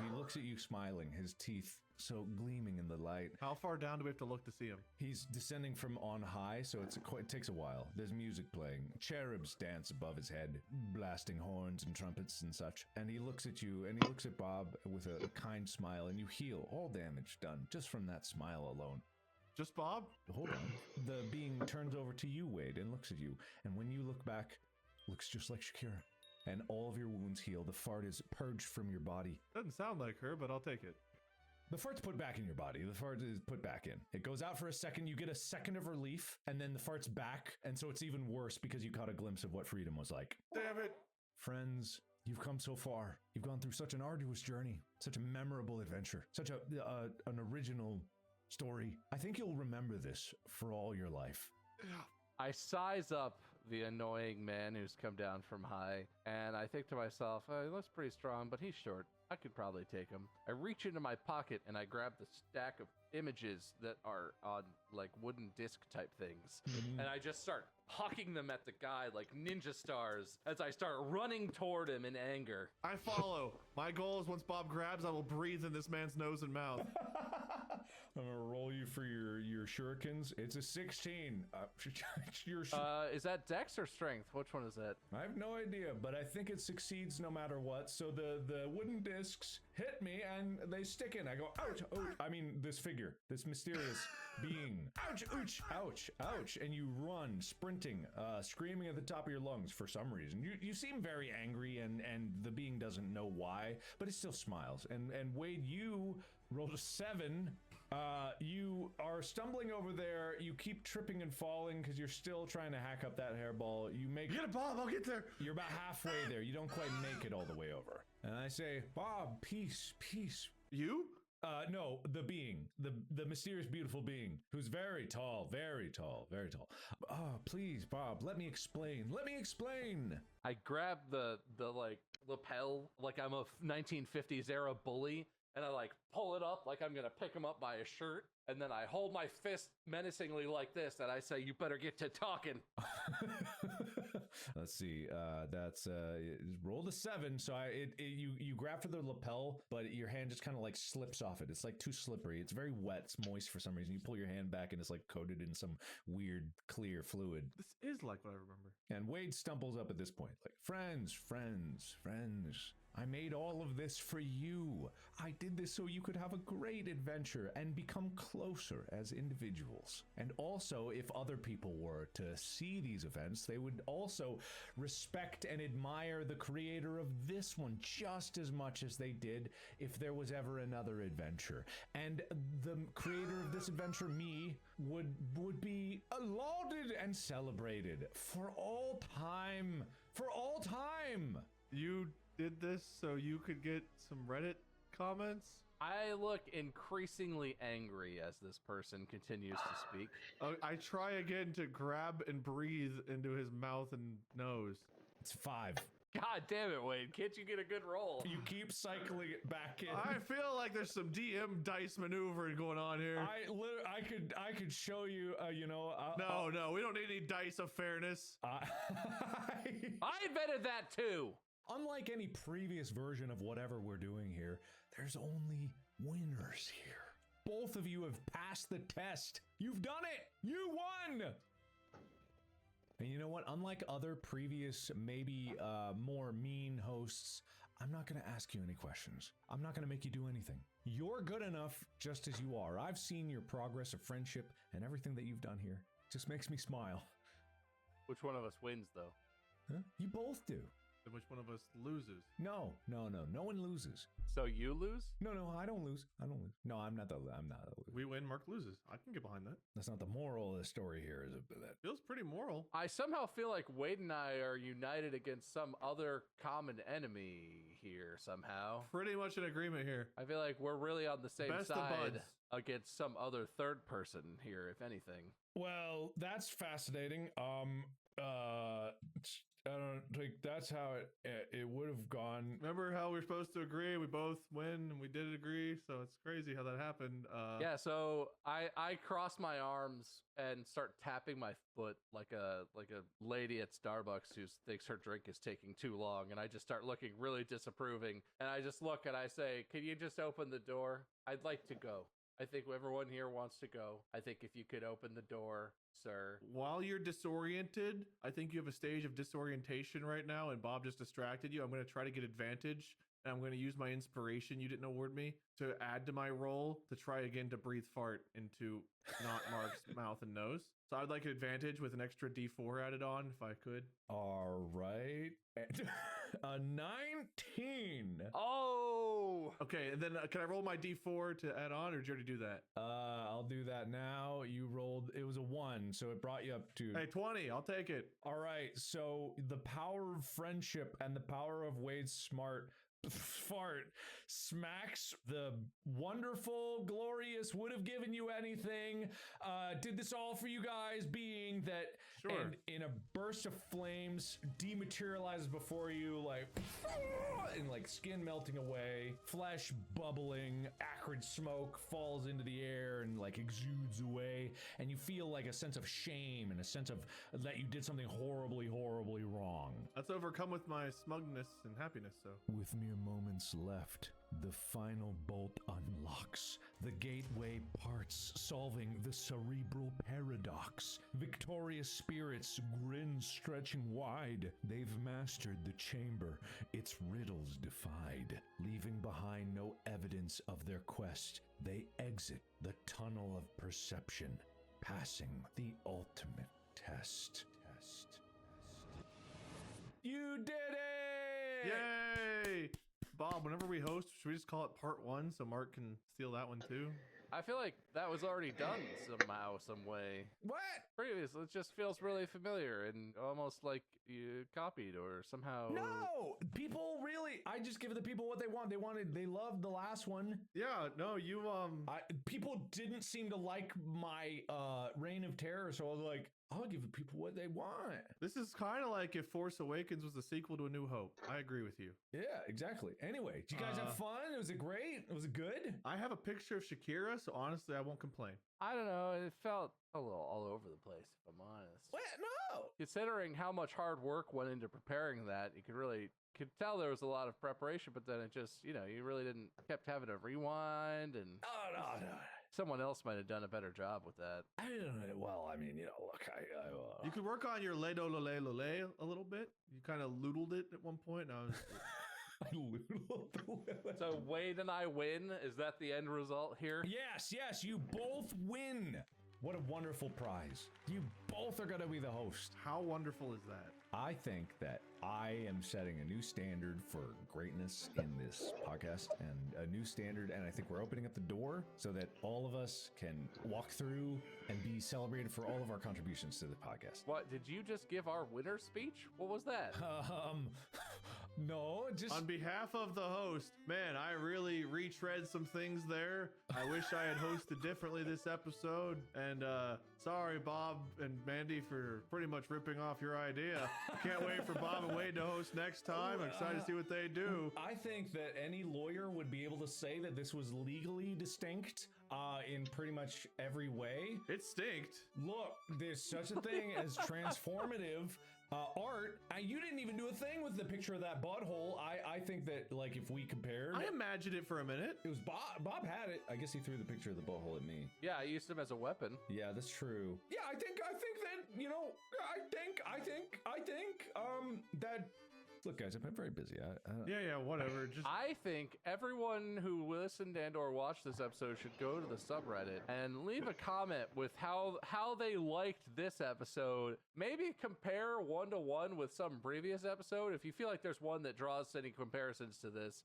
Speaker 6: He looks at you smiling, his teeth so gleaming in the light.
Speaker 8: How far down do we have to look to see him?
Speaker 6: He's descending from on high, so it takes a while. There's music playing. Cherubs dance above his head, blasting horns and trumpets and such. And he looks at you, and he looks at Bob with a kind smile, and you heal all damage done just from that smile alone.
Speaker 8: Just Bob?
Speaker 6: Hold on. The being turns over to you, Wade, and looks at you. And when you look back, looks just like Shakira. And all of your wounds heal. The fart is purged from your body.
Speaker 8: Doesn't sound like her, but I'll take it.
Speaker 6: The fart's put back in your body. The fart is put back in. It goes out for a second. You get a second of relief, and then the fart's back. And so it's even worse because you caught a glimpse of what freedom was like.
Speaker 8: Damn it.
Speaker 6: Friends, you've come so far. You've gone through such an arduous journey, such a memorable adventure, such an original story. I think you'll remember this for all your life.
Speaker 7: I size up the annoying man who's come down from high, and I think to myself, he looks pretty strong, but he's short. I could probably take him. I reach into my pocket and I grab the stack of images that are on like wooden disc type things. And I just start hawking them at the guy like ninja stars as I start running toward him in anger.
Speaker 8: I follow. My goal is once Bob grabs, I will breathe in this man's nose and mouth.
Speaker 6: I'm gonna roll you for your shurikens. It's a 16.
Speaker 7: Is that Dex or Strength? Which one is that?
Speaker 6: I have no idea, but I think it succeeds no matter what. So the wooden discs hit me and they stick in. I go, ouch, ouch. I mean, this figure, this mysterious being. Ouch, ouch, ouch, ouch. And you run, sprinting, screaming at the top of your lungs for some reason. You seem very angry, and the being doesn't know why, but it still smiles. And Wade, you rolled a 7. You are stumbling over there. You keep tripping and falling because you're still trying to hack up that hairball. You get
Speaker 8: it, Bob. I'll get there.
Speaker 6: You're about halfway there. You don't quite make it all the way over. And I say, Bob, peace, peace.
Speaker 8: You?
Speaker 6: No, the being, the mysterious, beautiful being who's very tall, very tall, very tall. Oh, please, Bob, let me explain. Let me explain.
Speaker 7: I grab the like lapel like I'm a 1950s era bully, and I like pull it up like I'm gonna pick him up by his shirt, and then I hold my fist menacingly like this, and I say, "You better get to talking."
Speaker 6: Let's see. That's rolled a 7. So you grab for the lapel, but your hand just kind of like slips off it. It's like too slippery. It's very wet. It's moist for some reason. You pull your hand back, and it's like coated in some weird clear fluid.
Speaker 8: This is like what I remember.
Speaker 6: And Wade stumbles up at this point, like, friends. I made all of this for you. I did this so you could have a great adventure and become closer as individuals. And also, if other people were to see these events, they would also respect and admire the creator of this one just as much as they did if there was ever another adventure. And the creator of this adventure, me, would be lauded and celebrated for all time. For all time.
Speaker 8: You did this so you could get some Reddit comments?
Speaker 7: I look increasingly angry as this person continues to speak.
Speaker 8: I try again to grab and breathe into his mouth and nose.
Speaker 6: It's 5.
Speaker 7: God damn it, Wade. Can't you get a good roll?
Speaker 6: You keep cycling it back in.
Speaker 8: I feel like there's some DM dice maneuvering going on here.
Speaker 6: I could show you,
Speaker 8: No, we don't need any dice of fairness.
Speaker 7: I invented that too.
Speaker 6: Unlike any previous version of whatever we're doing here, there's only winners here. Both of you have passed the test. You've done it. You won. And you know what? Unlike other previous, maybe more mean hosts, I'm not going to ask you any questions. I'm not going to make you do anything. You're good enough just as you are. I've seen your progress of friendship and everything that you've done here. It just makes me smile.
Speaker 7: Which one of us wins, though?
Speaker 6: Huh? You both do.
Speaker 8: Then which one of us loses?
Speaker 6: No one loses.
Speaker 7: So you lose?
Speaker 6: No, I don't lose. No, I'm not the loser.
Speaker 8: We win, Mark loses. I can get behind that.
Speaker 6: That's not the moral of the story here, is it? That
Speaker 8: feels pretty moral.
Speaker 7: I somehow feel like Wade and I are united against some other common enemy here somehow.
Speaker 8: Pretty much in agreement here.
Speaker 7: I feel like we're really on the same
Speaker 8: Best of
Speaker 7: side
Speaker 8: buds.
Speaker 7: against some other third person here, if anything.
Speaker 6: Well, that's fascinating. I don't think that's how it would have gone.
Speaker 8: Remember how we were supposed to agree? We both win, and we did agree. So it's crazy how that happened.
Speaker 7: Yeah. So I cross my arms and start tapping my foot like a lady at Starbucks who thinks her drink is taking too long, and I just start looking really disapproving. And I just look and I say, "Can you just open the door? I'd like to go. I think everyone here wants to go. I think if you could open the door, sir."
Speaker 8: While you're disoriented, I think you have a stage of disorientation right now, and Bob just distracted you. I'm going to try to get advantage, and I'm going to use my inspiration you didn't award me to add to my roll to try again to breathe fart into not Mark's mouth and nose. So I'd like an advantage with an extra D4 added on if I could.
Speaker 6: All right. A 19.
Speaker 7: Oh.
Speaker 8: Okay, and then can I roll my D4 to add on, or did you already do that?
Speaker 6: I'll do that now. You rolled, it was a 1, so it brought you up to...
Speaker 8: Hey, 20, I'll take it.
Speaker 6: All right, so the power of friendship and the power of Wade's smart fart smacks the wonderful, glorious, would have given you anything, did this all for you guys being that,
Speaker 8: sure.
Speaker 6: And in a burst of flames, dematerializes before you, like, and like skin melting away, flesh bubbling, acrid smoke falls into the air and like exudes away, and you feel like a sense of shame and a sense of that you did something horribly, horribly wrong.
Speaker 8: That's overcome with my smugness and happiness, so.
Speaker 6: With mere moments left, the final bolt unlocks. The gateway parts, solving the cerebral paradox. Victorious spirits grin stretching wide. They've mastered the chamber, its riddles defied. Leaving behind no evidence of their quest, they exit the tunnel of perception, passing the ultimate test. You did it!
Speaker 8: Yay! Bob, whenever we host, should we just call it part 1 so Mark can steal that one too?
Speaker 7: I feel like that was already done somehow, some way.
Speaker 6: What?
Speaker 7: Previously, it just feels really familiar and almost like you copied or somehow.
Speaker 6: No! People really, I just give the people what they want. They loved the last one.
Speaker 8: Yeah, no, you,
Speaker 6: people didn't seem to like my Reign of Terror, so I was like, I'll give the people what they want.
Speaker 8: This is kind of like if Force Awakens was a sequel to A New Hope. I agree with you.
Speaker 6: Yeah, exactly. Anyway, did you guys have fun? Was it great? Was it good?
Speaker 8: I have a picture of Shakira, so honestly, I won't complain.
Speaker 7: I don't know. It felt a little all over the place, if I'm honest.
Speaker 6: What? No!
Speaker 7: Considering how much hard work went into preparing that, you could tell there was a lot of preparation, but then it just, you really kept having to rewind and.
Speaker 6: Oh, no.
Speaker 7: Someone else might have done a better job with that.
Speaker 6: I don't know. Well, I mean, look,
Speaker 8: You could work on your le do lo le lo le a little bit. You kind of loodled it at one point. And I was.
Speaker 6: I loodled.
Speaker 7: So Wade and I win. Is that the end result here?
Speaker 6: Yes, you both win. What a wonderful prize. You both are going to be the host.
Speaker 8: How wonderful is that?
Speaker 6: I think that I am setting a new standard for greatness in this podcast and a new standard. And I think we're opening up the door so that all of us can walk through and be celebrated for all of our contributions to the podcast.
Speaker 7: What, did you just give our winner speech? What was that?
Speaker 6: No, just
Speaker 8: on behalf of the host, man, I really retread some things there. I wish I had hosted differently this episode. And sorry, Bob and Mandy, for pretty much ripping off your idea. Can't wait for Bob and Wade to host next time. I'm excited to see what they do.
Speaker 6: I think that any lawyer would be able to say that this was legally distinct in pretty much every way.
Speaker 8: It stinked.
Speaker 6: Look, there's such a thing as transformative art. You didn't even do a thing with the picture of that butthole. I think that, like, if we compared,
Speaker 8: I imagined it for a minute.
Speaker 6: It was Bob. Bob had it. I guess he threw the picture of the butthole at me.
Speaker 7: Yeah, I used him as a weapon.
Speaker 6: Yeah, that's true. Yeah, I think that that. Look, guys, I've been very busy.
Speaker 8: Yeah, whatever.
Speaker 7: I think everyone who listened and or watched this episode should go to the subreddit and leave a comment with how they liked this episode. Maybe compare 1-to-1 with some previous episode. If you feel like there's one that draws any comparisons to this,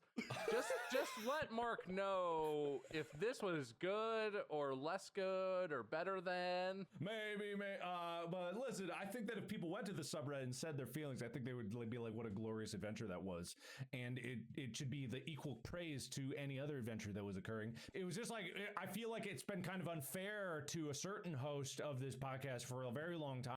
Speaker 7: just let Mark know if this one is good or less good or better than.
Speaker 6: Maybe. But listen, I think that if people went to the subreddit and said their feelings, I think they would be like, what a glorious adventure that was. And it should be the equal praise to any other adventure that was occurring. It was just like, I feel like it's been kind of unfair to a certain host of this podcast for a very long time.